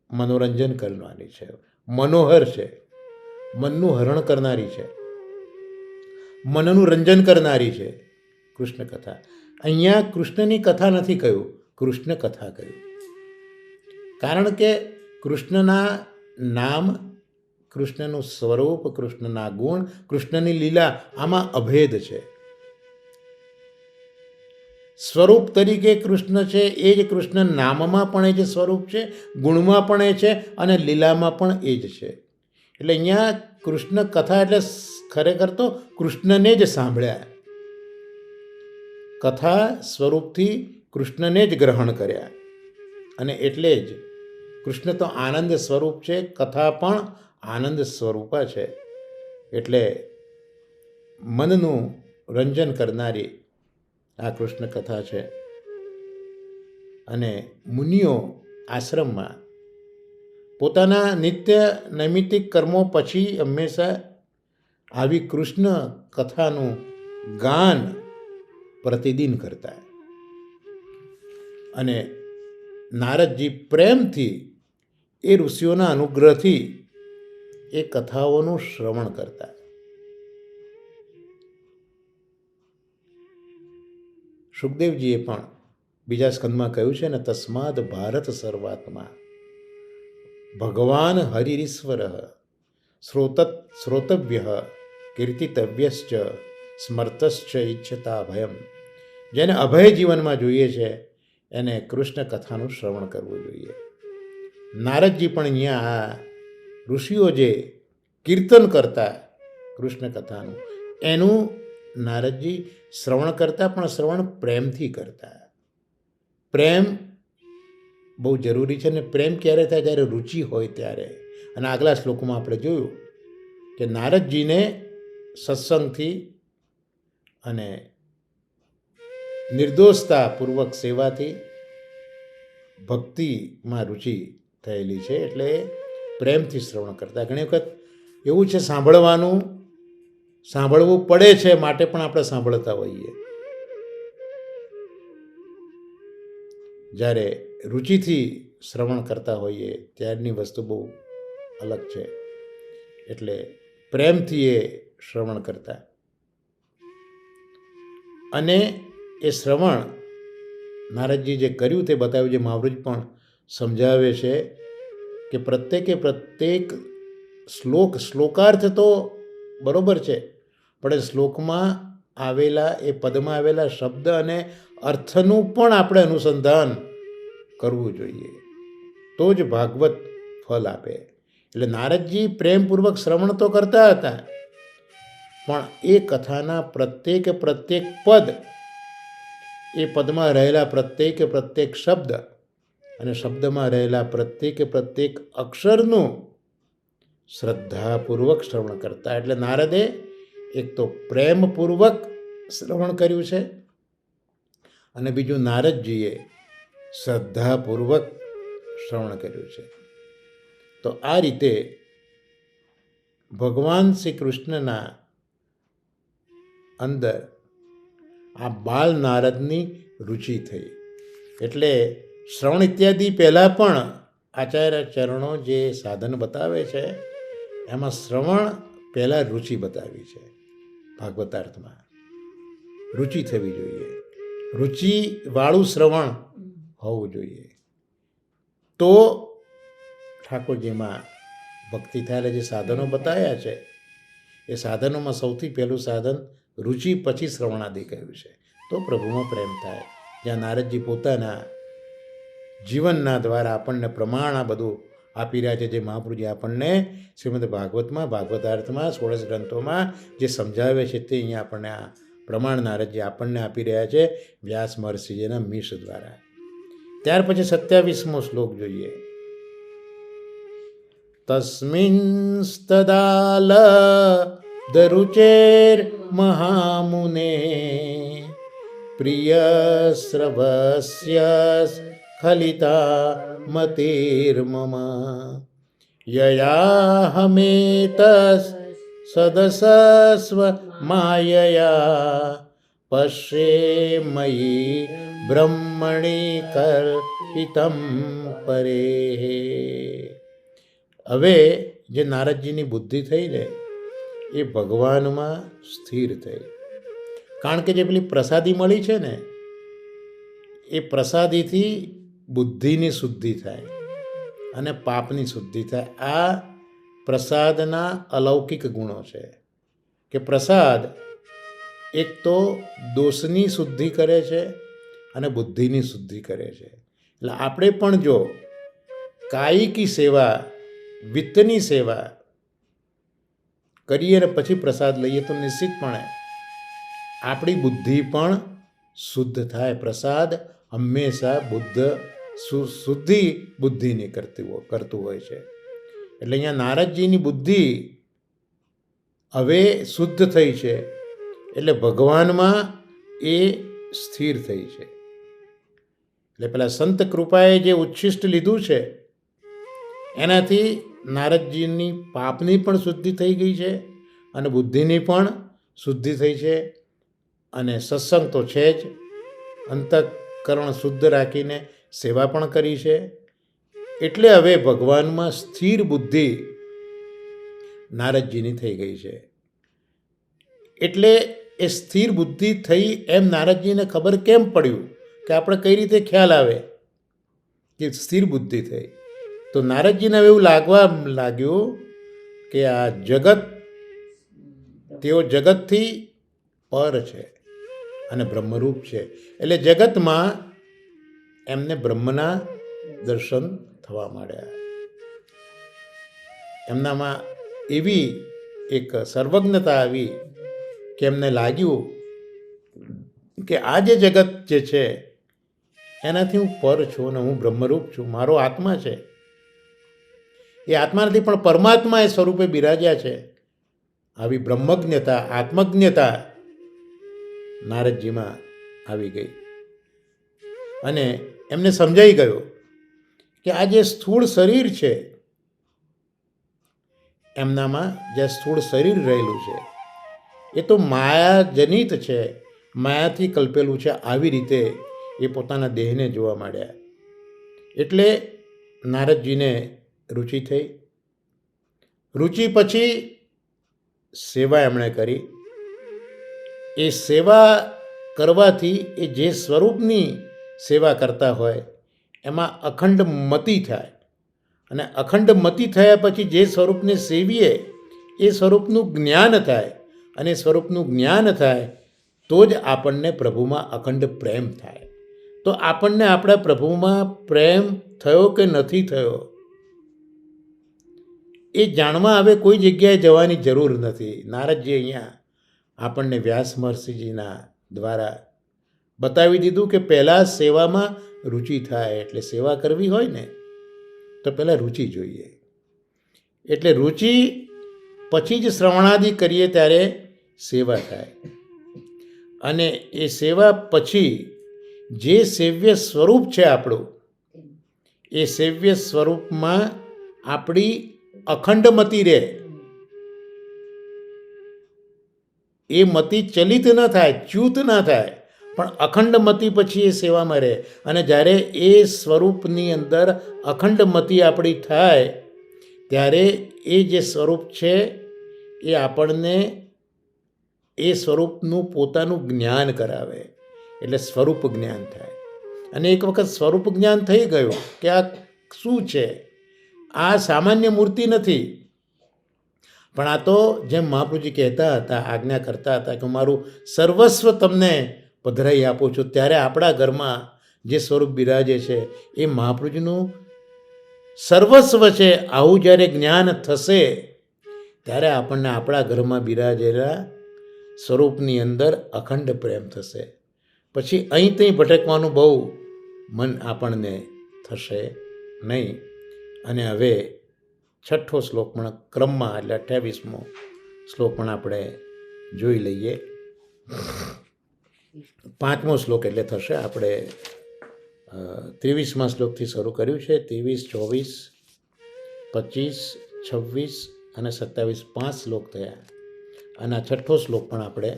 મનોરંજન કરનારી છે, મનોહર છે, મનનું હરણ કરનારી છે, મનનું રંજન કરનારી છે કૃષ્ણ કથા. અહીંયા કૃષ્ણની કથા નથી કહ્યું, કૃષ્ણ કથા કહ્યું. કારણ કે કૃષ્ણના નામ, કૃષ્ણનું સ્વરૂપ, કૃષ્ણના ગુણ, કૃષ્ણની લીલા, આમાં અભેદ છે. સ્વરૂપ તરીકે કૃષ્ણ છે, એ જ કૃષ્ણ નામમાં પણ એ જ સ્વરૂપ છે, ગુણમાં પણ એ છે, અને લીલામાં પણ એ જ છે. એટલે અહીંયા કૃષ્ણ કથા એટલે ખરેખર તો કૃષ્ણને જ સાંભળ્યા, કથા સ્વરૂપથી કૃષ્ણને જ ગ્રહણ કર્યા. અને એટલે જ કૃષ્ણ તો આનંદ સ્વરૂપ છે, કથા પણ આનંદ સ્વરૂપા છે. એટલે મનનું રંજન કરનારી આ કૃષ્ણ કથા છે. અને મુનિઓ આશ્રમમાં પોતાના નિત્ય નૈમિત્તિક કર્મો પછી હંમેશા આવી કૃષ્ણ કથાનું ગાન પ્રતિદિન કરતા. અને નારદજી પ્રેમથી એ ઋષિઓના અનુગ્રહથી એ કથાઓનું શ્રવણ કરતા. સુખદેવજીએ પણ બીજા સ્કંદમાં કહ્યું છે ને, તસ્માદ ભારત સર્વાત્મા ભગવાન હરિરીશ્વર શ્રોતવ્ય કીર્તિતવ્યશ્ચ સ્મર્તશ્ચ ઈચ્છતા ભયમ. જેને અભય જીવનમાં જોઈએ છે એને કૃષ્ણ કથાનું શ્રવણ કરવું જોઈએ. નારદજી પણ અહીંયા આ ઋષિઓ જે કીર્તન કરતા કૃષ્ણ કથાનું, એનું નારદજી શ્રવણ કરતા, પણ શ્રવણ પ્રેમથી કરતા. પ્રેમ બહુ જરૂરી છે. ને પ્રેમ ક્યારે થાય? જ્યારે રુચિ હોય ત્યારે. અને આગલા શ્લોકમાં આપણે જોયું કે નારદજીને સત્સંગથી અને નિર્દોષતાપૂર્વક સેવાથી ભક્તિમાં રુચિ થયેલી છે. એટલે પ્રેમથી શ્રવણ કરતા. ઘણી વખત એવું છે, સાંભળવું પડે છે, માટે પણ આપણે સાંભળતા હોઈએ. જ્યારે રુચિથી શ્રવણ કરતા હોઈએ ત્યારની વસ્તુ બહુ અલગ છે. એટલે પ્રેમથી એ શ્રવણ કરતા. અને એ શ્રવણ નારદજી જે કર્યું તે બતાવ્યું. જે મહાવૃજ પણ સમજાવે છે કે પ્રત્યેક શ્લોકાર્થ તો બરોબર છે, પણ શ્લોકમાં આવેલા, એ પદમાં આવેલા શબ્દ અને અર્થનું પણ આપણે અનુસંધાન કરવું જોઈએ, તો જ ભાગવત ફલ આપે. એટલે નારદજી પ્રેમપૂર્વક શ્રવણ તો કરતા હતા, પણ એ કથાના પ્રત્યેક પદ, એ પદમાં રહેલા પ્રત્યેક શબ્દ અને શબ્દમાં રહેલા પ્રત્યેક અક્ષરનું શ્રદ્ધાપૂર્વક શ્રવણ કરતા. એટલે નારદે એક તો પ્રેમપૂર્વક શ્રવણ કર્યું છે, અને બીજું નારદજીએ શ્રદ્ધાપૂર્વક શ્રવણ કર્યું છે. તો આ રીતે ભગવાન શ્રી કૃષ્ણના અંદર આ બાલ નારદની રુચિ થઈ. એટલે શ્રવણ ઇત્યાદિ પહેલાં પણ આચાર્ય ચરણો જે સાધન બતાવે છે, એમાં શ્રવણ પહેલાં રુચિ બતાવી છે. ભાગવતાર્થમાં રુચિ થવી જોઈએ, રુચિવાળું શ્રવણ હોવું જોઈએ. તો ઠાકોરજીમાં ભક્તિ થાય. જે સાધનો બતાવ્યા છે એ સાધનોમાં સૌથી પહેલું સાધન રુચિ, પછી શ્રવણાદિ કહ્યું છે. તો પ્રભુમાં પ્રેમ થાય. જ્યાં નારદજી પોતાના જીવનના દ્વારા આપણને પ્રમાણ આ બધું આપી રહ્યા છે. જે મહાપ્રભુજી આપણને શ્રીમદ ભાગવતમાં, ભાગવતાર્થમાં, 16 ગ્રંથોમાં જે સમજાવે છે તે અહીંયા આપણને આ પ્રમાણ નારદજી આપણને આપી રહ્યા છે વ્યાસ મહર્ષિજીના મીશ દ્વારા. ત્યાર પછી 27મો શ્લોક જોઈએ. તસ્મિંસ્તદાલદરુચેર્મહામુને પ્રિયશ્રવસ્ય સ્ખલિતા મતિર્મમ યયાહમેતસ સદસસ્વ માયયા પશ્યે મયી બ્રહ્મણી કલ્પિતમ પરે. હવે જે નારદજીની બુદ્ધિ થઈ ને એ ભગવાનમાં સ્થિર થઈ. કારણ કે જે પેલી પ્રસાદી મળી છે ને એ પ્રસાદીથી બુદ્ધિની શુદ્ધિ થાય અને પાપની શુદ્ધિ થાય. આ પ્રસાદના અલૌકિક ગુણો છે કે પ્રસાદ એક તો દોષની શુદ્ધિ કરે છે અને બુદ્ધિની શુદ્ધિ કરે છે. એટલે આપણે પણ જો કાયિકી સેવા, વિત્તની સેવા કરીએ ને પછી પ્રસાદ લઈએ તો નિશ્ચિતપણે આપણી બુદ્ધિ પણ શુદ્ધ થાય. પ્રસાદ હંમેશા શુદ્ધિ બુદ્ધિની કરતું હોય છે. એટલે અહીંયા નારદજીની બુદ્ધિ હવે શુદ્ધ થઈ છે એટલે ભગવાનમાં એ સ્થિર થઈ છે. એટલે પેલા સંત કૃપાએ જે ઉચ્છિષ્ટ લીધું છે એનાથી નારદજીની પાપની પણ શુદ્ધિ થઈ ગઈ છે અને બુદ્ધિની પણ શુદ્ધિ થઈ છે. અને સત્સંગ તો છે જ, અંતઃકરણ શુદ્ધ રાખીને સેવા પણ કરી છે. એટલે હવે ભગવાનમાં સ્થિર બુદ્ધિ નારદજીની થઈ ગઈ છે. એટલે એ સ્થિર બુદ્ધિ થઈ એમ નારદજીને ખબર કેમ પડ્યું કે આપણે કઈ રીતે ખ્યાલ આવે કે સ્થિર બુદ્ધિ થઈ? તો નારદજીને એવું લાગ્યું કે આ જગત, તેઓ જગતથી પર છે અને બ્રહ્મરૂપ છે. એટલે જગતમાં એમને બ્રહ્મના દર્શન થવા માંડ્યા. એમનામાં એવી એક સર્વજ્ઞતા આવી કે એમને લાગ્યું કે આ જે જગત જે છે એનાથી હું પર છું અને હું બ્રહ્મરૂપ છું, મારો આત્મા છે. એ આત્મા નથી પણ પરમાત્મા એ સ્વરૂપે બિરાજ્યા છે. આવી બ્રહ્મજ્ઞતા, આત્મજ્ઞતા નારદજીમાં આવી ગઈ અને એમને સમજાઈ ગયું કે આ જે સ્થૂળ શરીર છે, એમનામાં જે સ્થૂળ શરીર રહેલું છે એ તો માયાજનિત છે, માયાથી કલ્પેલું છે. આવી રીતે એ પોતાના દેહને જોવા માંડ્યા. એટલે નારદજીને રુચિ થઈ. રુચિ પછી સેવા એમણે કરી. એ સેવા કરવાથી એ જે સ્વરૂપની સેવા કરતા હોય એમાં અખંડ મતિ થાય અને અખંડ મતિ થયા પછી જે સ્વરૂપને સેવીએ એ સ્વરૂપનું જ્ઞાન થાય અને સ્વરૂપનું જ્ઞાન થાય તો જ આપણને પ્રભુમાં અખંડ પ્રેમ થાય. તો આપણને આપણા પ્રભુમાં પ્રેમ થયો કે નથી થયો એ જાણવા હવે કોઈ જગ્યાએ જવાની જરૂર નથી. નારદજી અહીંયા આપણને વ્યાસ મહર્ષિજીના દ્વારા બતાવી દીધું કે પહેલાં સેવામાં રુચિ થાય. એટલે સેવા કરવી હોય ને તો પહેલાં રુચિ જોઈએ. એટલે રુચિ પછી જ શ્રવણાદિ કરીએ ત્યારે સેવા થાય. અને એ સેવા પછી જે સેવ્ય સ્વરૂપ છે આપણું, એ સેવ્ય સ્વરૂપમાં આપણી અખંડ મતિ રહે. એ મતિ ચલિત ન થાય, ચ્યુત ન થાય, પણ અખંડ મતિ પછી એ સેવામાં રહે. અને જ્યારે એ સ્વરૂપની અંદર અખંડ મતિ આપણી થાય ત્યારે એ જે સ્વરૂપ છે એ આપણને એ સ્વરૂપનું પોતાનું જ્ઞાન કરાવે. એટલે સ્વરૂપ જ્ઞાન થાય. અને એક વખત સ્વરૂપ જ્ઞાન થઈ ગયું કે આ શું છે, આ સામાન્ય મૂર્તિ નથી, પણ આ તો જેમ મહાપ્રભુજી કહેતા હતા, આજ્ઞા કરતા હતા કે મારું સર્વસ્વ તમને પધરાઈ આપું છું, ત્યારે આપણા ઘરમાં જે સ્વરૂપ બિરાજે છે એ મહાપ્રભુજીનું સર્વસ્વ છે. આવું જ્યારે જ્ઞાન થશે ત્યારે આપણને આપણા ઘરમાં બિરાજેલા સ્વરૂપની અંદર અખંડ પ્રેમ થશે. પછી અહીં ત્યાં ભટકવાનું બહુ મન આપણને થશે નહીં. અને હવે છઠ્ઠો શ્લોક પણ ક્રમમાં એટલે 28મો શ્લોક પણ આપણે જોઈ લઈએ. 5મો શ્લોક એટલે થશે આપણે 23મા શ્લોકથી શરૂ કર્યું છે. 23, 24, 25, 26 અને 27 5 શ્લોક થયા અને આ છઠ્ઠો શ્લોક પણ આપણે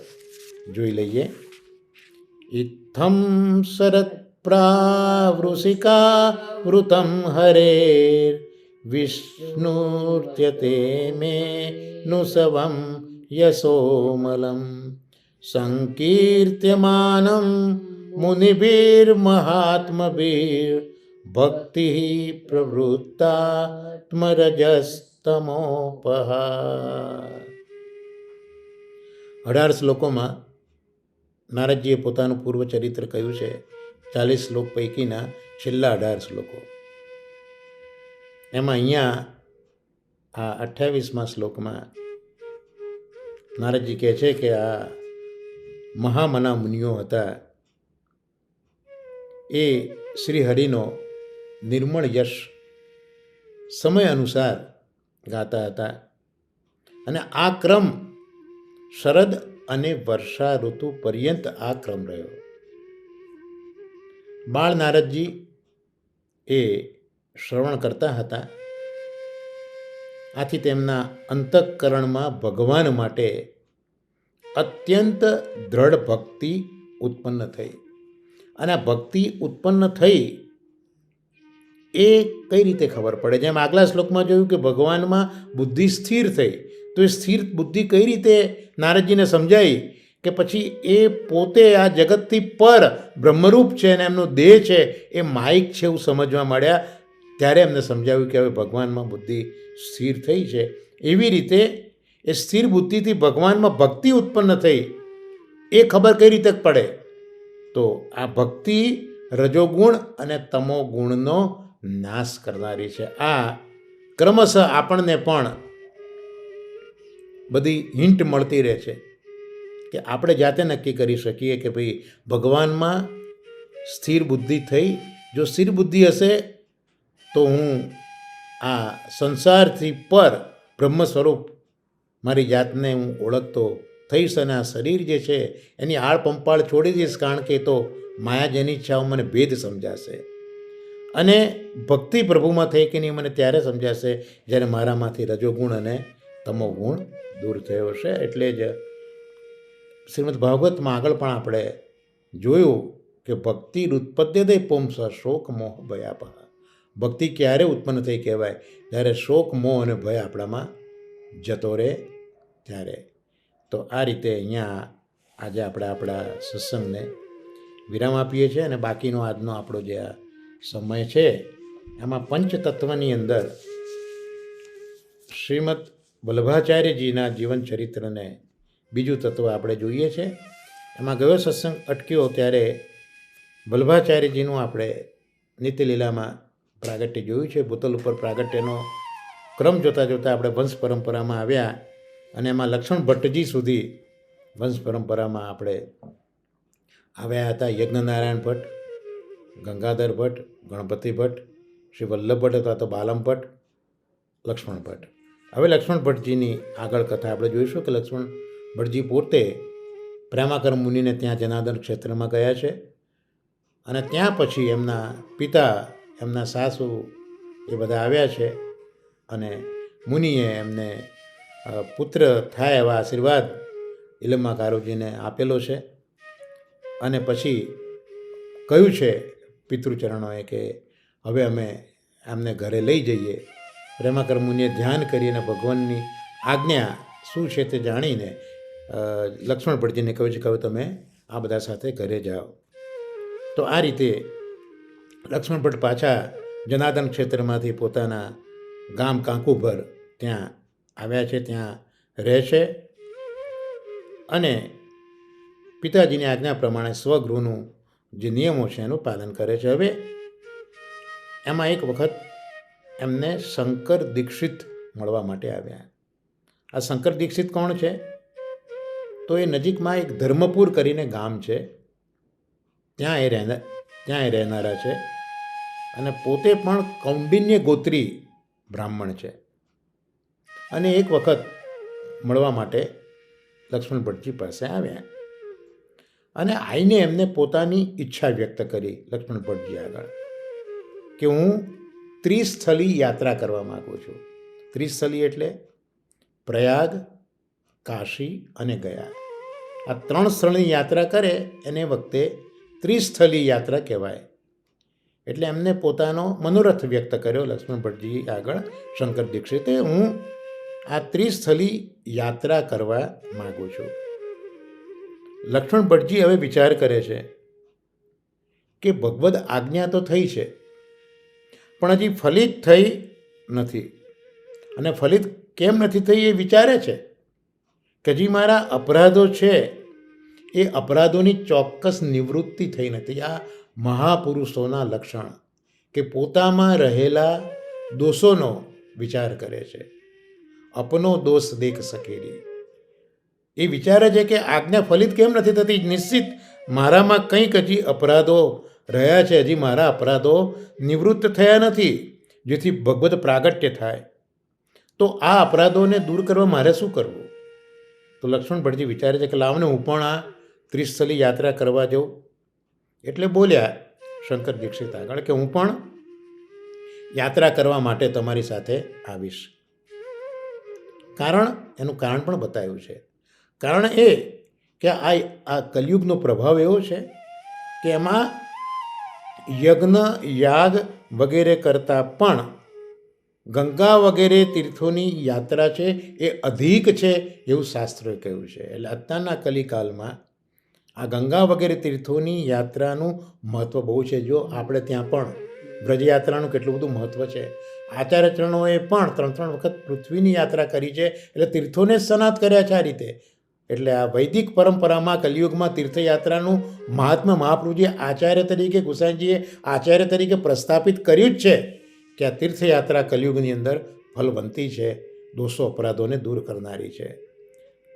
જોઈ લઈએ. ઇત્થમ શરત પ્રાવૃષિકા વૃતમ હરેર વિષ્ણુર્ત્યતે મે નુસવમ યશોમલમ સંકીર્ત્યમાનમ મુનિભીર્મહાત્મભીર ભક્તિ પ્રવૃત્તાત્મરજસ્તમોપહા. 18 શ્લોકોમાં નારદજીએ પોતાનું પૂર્વ ચરિત્ર કહ્યું છે. 40 શ્લોક પૈકીના છેલ્લા 18 શ્લોકો. એમાં અહીંયા આ 28મા શ્લોકમાં નારદજી કહે છે કે આ મહામના મુનિઓ હતા એ શ્રી હરિનો નિર્મળ યશ સમય અનુસાર ગાતા હતા અને આ ક્રમ શરદ અને વર્ષા ઋતુ પર્યંત આ ક્રમ રહ્યો. બાળ નારદજી એ શ્રવણ કરતા હતા. આથી તેમના અંતઃકરણમાં ભગવાન માટે અત્યંત દ્રઢ ભક્તિ ઉત્પન્ન થઈ. અને આ ભક્તિ ઉત્પન્ન થઈ એ કઈ રીતે ખબર પડે? જેમ આગલા શ્લોકમાં જોયું કે ભગવાનમાં બુદ્ધિ સ્થિર થઈ, તો એ સ્થિર બુદ્ધિ કઈ રીતે નારદજીને સમજાઈ કે પછી એ પોતે આ જગતથી પર બ્રહ્મરૂપ છે અને એમનો દેહ છે એ માયિક છે એવું સમજવા માંડ્યા. ત્યારે એમને સમજાવ્યું કે હવે ભગવાનમાં બુદ્ધિ સ્થિર થઈ છે. એવી રીતે એ સ્થિર બુદ્ધિથી ભગવાનમાં ભક્તિ ઉત્પન્ન થઈ એ ખબર કઈ રીતે પડે? તો આ ભક્તિ રજોગુણ અને તમોગુણનો નાશ કરનારી છે. આ ક્રમશઃ આપણને પણ બધી હિન્ટ મળતી રહે છે કે આપણે જાતે નક્કી કરી શકીએ કે ભાઈ ભગવાનમાં સ્થિર બુદ્ધિ થઈ. જો સ્થિર બુદ્ધિ હશે તો હું આ સંસારથી પર બ્રહ્મ સ્વરૂપ મારી જાતને હું ઓળખતો થઈશ અને આ શરીર જે છે એની આળ પંપાળ છોડી દઈશ, કારણ કે તો માયા જેની ઈચ્છાઓ મને ભેદ સમજાશે. અને ભક્તિ પ્રભુમાં થઈ કે નહીં મને ત્યારે સમજાશે જ્યારે મારામાંથી રજોગુણ અને તમોગુણ દૂર થયો હશે. એટલે જ શ્રીમદ ભાગવતમાં આગળ પણ આપણે જોયું કે ભક્તિ ઉત્પદ્યતે પુંસ શોક મોહ ભયાપહ. ભક્તિ ક્યારે ઉત્પન્ન થઈ કહેવાય? જ્યારે શોક મોહ અને ભય આપણામાં જતો રહે ત્યારે. તો આ રીતે અહીંયા આજે આપણે આપણા સત્સંગને વિરામ આપીએ છીએ અને બાકીનો આજનો આપણો જે આ સમય છે એમાં પંચતત્વની અંદર શ્રીમદ વલ્લભાચાર્યજીના જીવન ચરિત્રને બીજું તત્વ આપણે જોઈએ છે. એમાં ગયો સત્સંગ અટક્યો ત્યારે વલ્લભાચાર્યજીનું આપણે નિત્યલીલામાં પ્રાગટ્ય જોયું છે. ભૂતલ ઉપર પ્રાગટ્યનો ક્રમ જોતાં જોતાં આપણે વંશ પરંપરામાં આવ્યા અને એમાં લક્ષ્મણ ભટ્ટજી સુધી વંશ પરંપરામાં આપણે આવ્યા હતા. યજ્ઞનારાયણ ભટ્ટ, ગંગાધર ભટ્ટ, ગણપતિ ભટ્ટ, શ્રી વલ્લભ ભટ્ટ અથવા તો બાલમ ભટ્ટ, લક્ષ્મણ ભટ્ટ. હવે લક્ષ્મણ ભટ્ટજીની આગળ કથા આપણે જોઈશું કે લક્ષ્મણ ભટ્ટજી પોતે પ્રેમાકર મુનિને ત્યાં જનાર્દન ક્ષેત્રમાં ગયા છે અને ત્યાં પછી એમના પિતા, એમના સાસુ એ બધા આવ્યા છે અને મુનિએ એમને પુત્ર થાય એવા આશીર્વાદ ઇલમા કારુજીને આપેલો છે. અને પછી કહ્યું છે પિતૃચરણોએ કે હવે અમે એમને ઘરે લઈ જઈએ. પ્રેમાકર મુનિએ ધ્યાન કરીને ભગવાનની આજ્ઞા શું છે તે જાણીને લક્ષ્મણ ભટ્ટજીને કહ્યું છે કે હવે તમે આ બધા સાથે ઘરે જાઓ. તો આ રીતે લક્ષ્મણ ભટ્ટ પાછા જનાર્દન ક્ષેત્રમાંથી પોતાના ગામ કાંકુભર ત્યાં આવ્યા છે, ત્યાં રહે છે અને પિતાજીની આજ્ઞા પ્રમાણે સ્વગૃહનું જે નિયમો છે એનું પાલન કરે છે. હવે એમાં એક વખત એમને શંકર દીક્ષિત મળવા માટે આવ્યા. આ શંકર દીક્ષિત કોણ છે? તો એ નજીકમાં એક ધર્મપુર કરીને ગામ છે, ત્યાં એ રહેનારા છે અને પોતે પણ કૌંડિન્ય ગોત્રી બ્રાહ્મણ છે. અને એક વખત મળવા માટે લક્ષ્મણ ભટ્ટજી પાસે આવ્યા અને આવીને એમને પોતાની ઈચ્છા વ્યક્ત કરી લક્ષ્મણ ભટ્ટજી આગળ કે હું ત્રિસ્થલી યાત્રા કરવા માગું છું. ત્રિસ્થલી એટલે પ્રયાગ, કાશી અને ગયા. આ 3 સ્થળની યાત્રા કરે એને વખતે ત્રિસ્થલી યાત્રા કહેવાય. એટલે એમને પોતાનો મનોરથ વ્યક્ત કર્યો લક્ષ્મણ ભટ્ટજી આગળ શંકર દીક્ષિતે, હું આ ત્રિસ્થલી યાત્રા કરવા માગું છું. લક્ષ્મણ ભટ્ટજી હવે વિચાર કરે છે કે ભગવદ આજ્ઞા તો થઈ છે પણ હજી ફલિત થઈ નથી. અને ફલિત કેમ નથી થઈ એ વિચારે છે કે હજી મારા અપરાધો છે એ અપરાધોની ચોક્કસ નિવૃત્તિ થઈ નથી. આ મહાપુરુષોના લક્ષણ કે પોતામાં રહેલા દોષોનો વિચાર કરે છે. અપનો દોષ દેખ સકેલી. એ વિચારે છે કે આજ્ઞા ફલિત કેમ નથી થતી. નિશ્ચિત મારામાં કંઈક હજી અપરાધો રહ્યા છે, હજી મારા અપરાધો નિવૃત્ત થયા નથી જેથી ભગવદ પ્રાગટ્ય થાય. તો આ અપરાધોને દૂર કરવા મારે શું કરવું? તો લક્ષ્મણ ભટ્ટજી વિચારે છે કે લાવને હું પણ આ ત્રિસ્થલી યાત્રા કરવા જાઉં. એટલે બોલ્યા શંકર દીક્ષિત આગળ કે હું પણ યાત્રા કરવા માટે તમારી સાથે આવીશ. એનું કારણ પણ બતાવ્યું છે. કારણ એ કે આ કલિયુગનો પ્રભાવ એવો છે કે એમાં યજ્ઞ, યાગ વગેરે કરતાં પણ ગંગા વગેરે તીર્થોની યાત્રા છે એ અધિક છે એવું શાસ્ત્રોએ કહ્યું છે. એટલે અત્યારના કલિકાલમાં આ ગંગા વગેરે તીર્થોની યાત્રાનું મહત્ત્વ બહુ છે. જો આપણે ત્યાં પણ વ્રજયાત્રાનું કેટલું બધું મહત્ત્વ છે. આચાર્ય ચરણોએ પણ 3 વખત પૃથ્વીની યાત્રા કરી છે. એટલે તીર્થોને જ સનાત કર્યા છે આ રીતે. એટલે આ વૈદિક પરંપરામાં કલિયુગમાં તીર્થયાત્રાનું મહાત્મ્ય મહાપ્રભુજીએ આચાર્ય તરીકે, ગુસાઈજીએ આચાર્ય તરીકે પ્રસ્થાપિત કર્યું જ છે કે આ તીર્થયાત્રા કલિયુગની અંદર ફલવંતી છે, દોષો અપરાધોને દૂર કરનારી છે.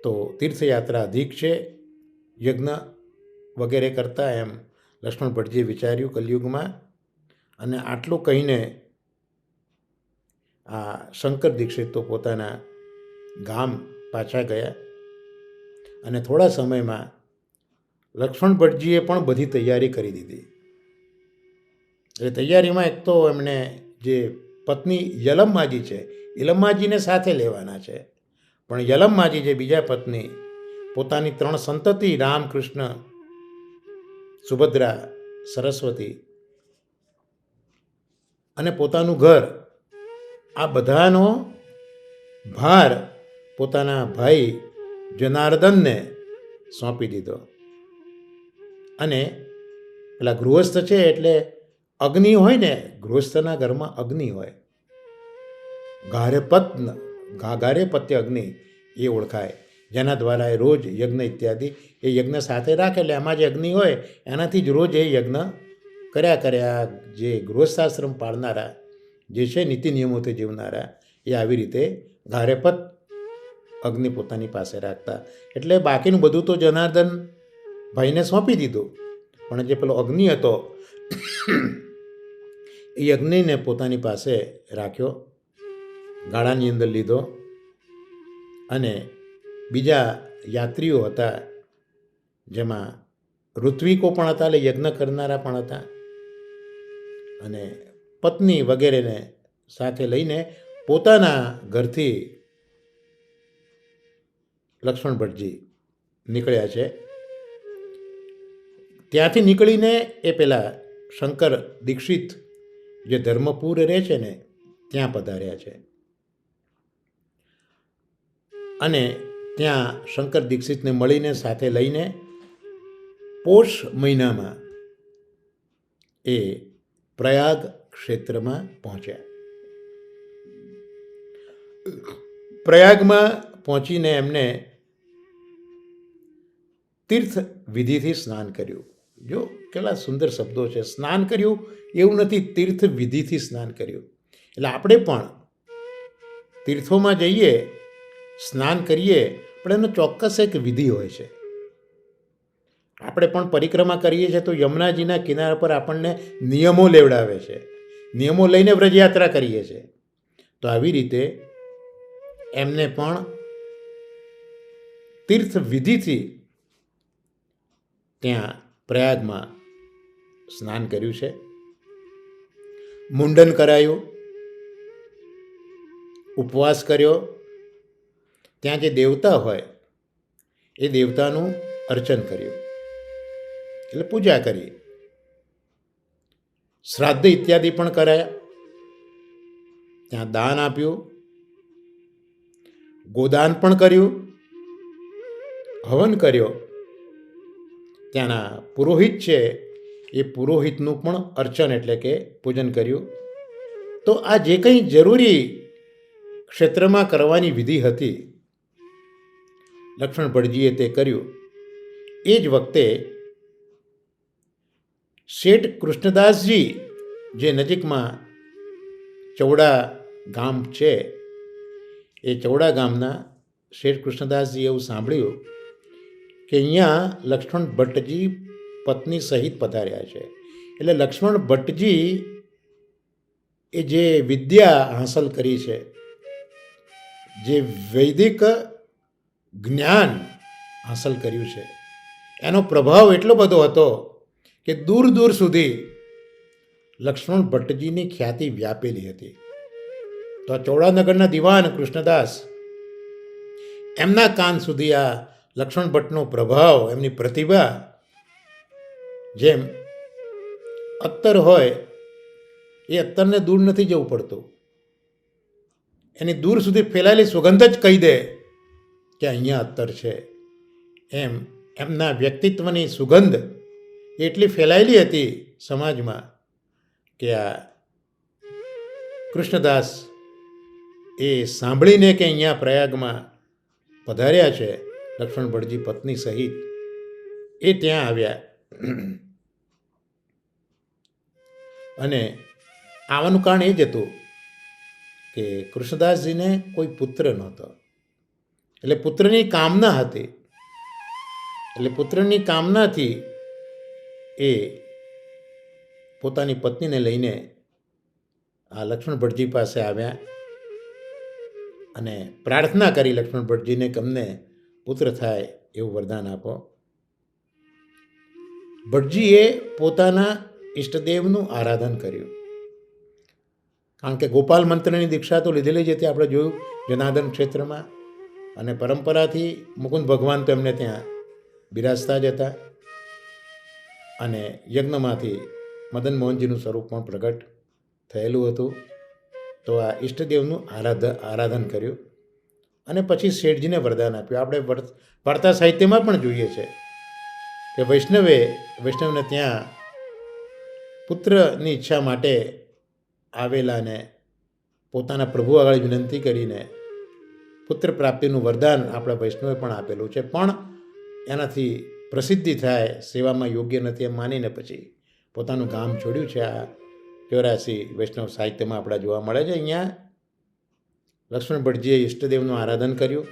તો તીર્થયાત્રા અધિક છે યજ્ઞ વગેરે કરતાં, એમ લક્ષ્મણ ભટ્ટજીએ વિચાર્યું કલિયુગમાં. અને આટલું કહીને આ શંકર દીક્ષિત તો પોતાના ગામ પાછા ગયા. અને થોડા સમયમાં લક્ષ્મણ ભટ્ટજીએ પણ બધી તૈયારી કરી દીધી. એ તૈયારીમાં એક તો એમણે જે પત્ની યલમ્માજી છે, યલમ્માજીને સાથે લેવાના છે. પણ યલમ્માજી જે બીજા પત્ની, પોતાની 3 સંતતિ રામ, કૃષ્ણ, સુભદ્રા, સરસ્વતી અને પોતાનું ઘર, આ બધાનો ભાર પોતાના ભાઈ જનાર્દનને સોંપી દીધો. અને પેલા ગૃહસ્થ છે એટલે અગ્નિ હોય ને, ગૃહસ્થના ઘરમાં અગ્નિ હોય, ગારેપત્ય અગ્નિ એ ઓળખાય, જેના દ્વારા એ રોજ યજ્ઞ ઇત્યાદિ એ યજ્ઞ સાથે રાખે. એટલે એમાં જે અગ્નિ હોય એનાથી જ રોજ એ યજ્ઞ કર્યા. જે ગૃહસ્થાશ્રમ પાળનારા જે છે, નીતિ નિયમોથી જીવનારા, એ આવી રીતે ગારેપત અગ્નિ પોતાની પાસે રાખતા. એટલે બાકીનું બધું તો જનાર્દન ભાઈને સોંપી દીધું, પણ જે પેલો અગ્નિ હતો એ અગ્નિને પોતાની પાસે રાખ્યો, ગાળાની અંદર લીધો. અને બીજા યાત્રીઓ હતા, જેમાં ઋત્વિકો પણ હતા, એટલે યજ્ઞ કરનારા પણ હતા, અને પત્ની વગેરેને સાથે લઈને પોતાના ઘરથી લક્ષ્મણ ભટ્ટજી નીકળ્યા છે. ત્યાંથી નીકળીને એ પેલા શંકર દીક્ષિત જે ધર્મપુર રહે છે ને ત્યાં પધાર્યા છે. અને ત્યાં શંકર દીક્ષિતને મળીને સાથે લઈને પોષ મહિનામાં એ પ્રયાગ ક્ષેત્રમાં પહોંચ્યા. પ્રયાગમાં પહોંચીને એમને તીર્થ વિધિથી સ્નાન કર્યું. જો કેટલા સુંદર શબ્દો છે. સ્નાન કર્યું એવું નથી, તીર્થ વિધિથી સ્નાન કર્યું. એટલે આપણે પણ તીર્થોમાં જઈએ, સ્નાન કરીએ, પણ એનો ચોક્કસ એક વિધિ હોય છે. આપણે પણ પરિક્રમા કરીએ છીએ તો યમુનાજીના કિનારા પર આપણને નિયમો લેવડાવે છે, નિયમો લઈને વ્રજયાત્રા કરીએ છીએ. તો આવી રીતે એમને પણ તીર્થ વિધિથી ત્યાં પ્રયાગમાં સ્નાન કર્યું છે, મુંડન કરાયું, ઉપવાસ કર્યો, ત્યાં જે દેવતા હોય એ દેવતાનું અર્ચન કર્યું, એટલે પૂજા કરી, શ્રાદ્ધ ઇત્યાદિ પણ કરાયા, ત્યાં દાન આપ્યું, ગોદાન પણ કર્યું, હવન કર્યો, ત્યાંના પુરોહિત છે એ પુરોહિતનું પણ અર્ચન એટલે કે પૂજન કર્યું. તો આ જે કંઈ જરૂરી ક્ષેત્રમાં કરવાની વિધિ હતી લક્ષ્મણ ભટજીએ તે કર્યું. એ જ વખતે શેઠ કૃષ્ણદાસજી જે નજીકમાં ચૌડા ગામ છે એ ચૌડા ગામના શેઠ કૃષ્ણદાસજી એવું સાંભળ્યું કે અહીંયા લક્ષ્મણ ભટ્ટજી પત્ની સહિત પધાર્યા છે. એટલે લક્ષ્મણ ભટ્ટજી એ જે વિદ્યા હાંસલ કરી છે, જે વૈદિક જ્ઞાન હાંસલ કર્યું છે, એનો પ્રભાવ એટલો બધો હતો કે દૂર દૂર સુધી લક્ષ્મણ ભટ્ટજીની ખ્યાતિ વ્યાપેલી હતી. તો આ ચૌડાનગરના દિવાન કૃષ્ણદાસ એમના કાન સુધી આ લક્ષ્મણ ભટ્ટનો પ્રભાવ, એમની પ્રતિભા, જેમ અત્તર હોય એ અત્તરને દૂર નથી જવું પડતું, એની દૂર સુધી ફેલાયેલી સુગંધ જ કહી દે કે અહીંયા અત્તર છે. એમ એમના વ્યક્તિત્વની સુગંધ એટલી ફેલાયેલી હતી સમાજમાં કે આ કૃષ્ણદાસ એ સાંભળીને કે અહીંયા પ્રયાગમાં પધાર્યા છે લક્ષ્મણ ભટ્ટજી પત્ની સહિત, એ ત્યાં આવ્યા. અને આવવાનું કારણ એ જ હતું કે કૃષ્ણદાસજીને કોઈ પુત્ર નહોતો, એટલે પુત્રની કામના હતી. એટલે પુત્રની કામનાથી એ પોતાની પત્નીને લઈને આ લક્ષ્મણ ભટ્ટજી પાસે આવ્યા અને પ્રાર્થના કરી લક્ષ્મણ ભટ્ટજીને કે અમને પુત્ર થાય એવું વરદાન આપો. ભટ્ટજીએ પોતાના ઈષ્ટદેવનું આરાધન કર્યું, કારણ કે ગોપાલ મંત્રની દીક્ષા તો લીધેલી જ હતી, આપણે જોયું જનાર્દન ક્ષેત્રમાં, અને પરંપરાથી મુકુંદ ભગવાન તો એમને ત્યાં બિરાજતા જ હતા. અને યજ્ઞમાંથી મદન મોહનજીનું સ્વરૂપ પણ પ્રગટ થયેલું હતું. તો આ ઈષ્ટદેવનું આરાધન કર્યું અને પછી શેઠજીને વરદાન આપ્યું. આપણે વાર્તા સાહિત્યમાં પણ જોઈએ છે કે વૈષ્ણવને ત્યાં પુત્રની ઈચ્છા માટે આવેલાને પોતાના પ્રભુ આગળ વિનંતી કરીને પુત્ર પ્રાપ્તિનું વરદાન આપણા વૈષ્ણવે પણ આપેલું છે. પણ એનાથી પ્રસિદ્ધિ થાય, સેવામાં યોગ્ય નથી એમ માનીને પછી પોતાનું ગામ છોડ્યું છે. આ 84 વૈષ્ણવ સાહિત્યમાં આપણા જોવા મળે છે. અહીંયા લક્ષ્મણ ભટ્ટજીએ ઈષ્ટદેવનું આરાધન કર્યું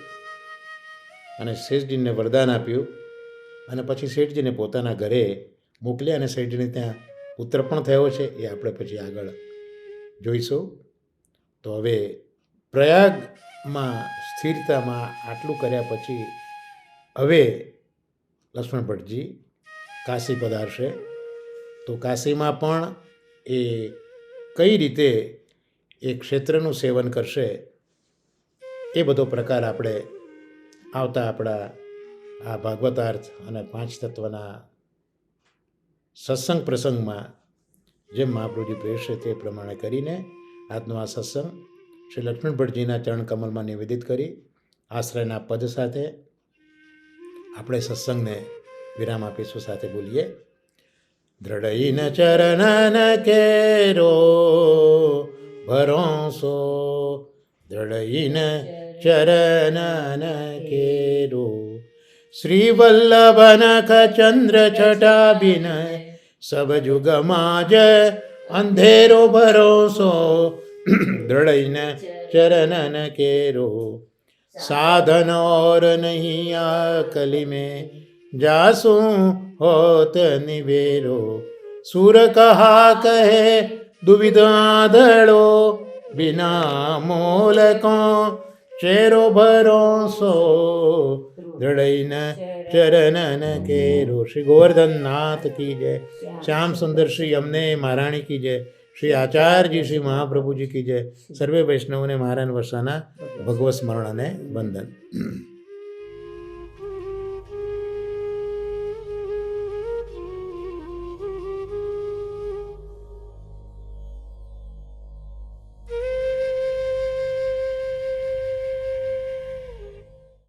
અને શેઠજીને વરદાન આપ્યું અને પછી શેઠજીને પોતાના ઘરે મોકલ્યા અને શેઠજીને ત્યાં પુત્ર પણ થયો છે. એ આપણે પછી આગળ જોઈશું. તો હવે પ્રયાગમાં સ્થિરતામાં આટલું કર્યા પછી હવે લક્ષ્મણ ભટ્ટજી કાશી પધારશે. તો કાશીમાં પણ એ કઈ રીતે એ ક્ષેત્રનું સેવન કરશે એ બધો પ્રકાર આપણે આવતા આપણા આ ભાગવતાર્થ અને 5 તત્વના સત્સંગ પ્રસંગમાં જેમ મહાપ્રભુજી પ્રેરશે તે પ્રમાણે કરીને આજનો આ સત્સંગ શ્રી લક્ષ્મણ ભટ્ટજીના ચરણ કમલમાં નિવેદિત કરી આશ્રયના પદ સાથે આપણે સત્સંગને વિરામ આપીશું. સાથે બોલીએ, દ્રઢઈન ચરણન કેરો ભરોસો, દ્રઢઈન ચરણન કેરો, શ્રી વલ્લભનખ ચંદ્ર છટા બિનય સબ જુગમાં જ અંધેરો ભરોસો, દ્રઢઈન ચરણન કેરો, साधन और नहीं आकली में जासू होत निवेरो, सुर कहा कहे दुविधा धड़ो, बिना मोल को ચેરો ભરોસો દૃઢઈન ચરનન કેરો. શ્રી ગોવર્ધન નાથ કી જય. શ્યામ સુંદર શ્રી અમને મહારાણી કી જય. શ્રી આચાર્યજી શ્રી મહાપ્રભુજી કી જય. સર્વે વૈષ્ણવોને મહારાજ વર્ષાના ભગવત સ્મરણ અને વંદન.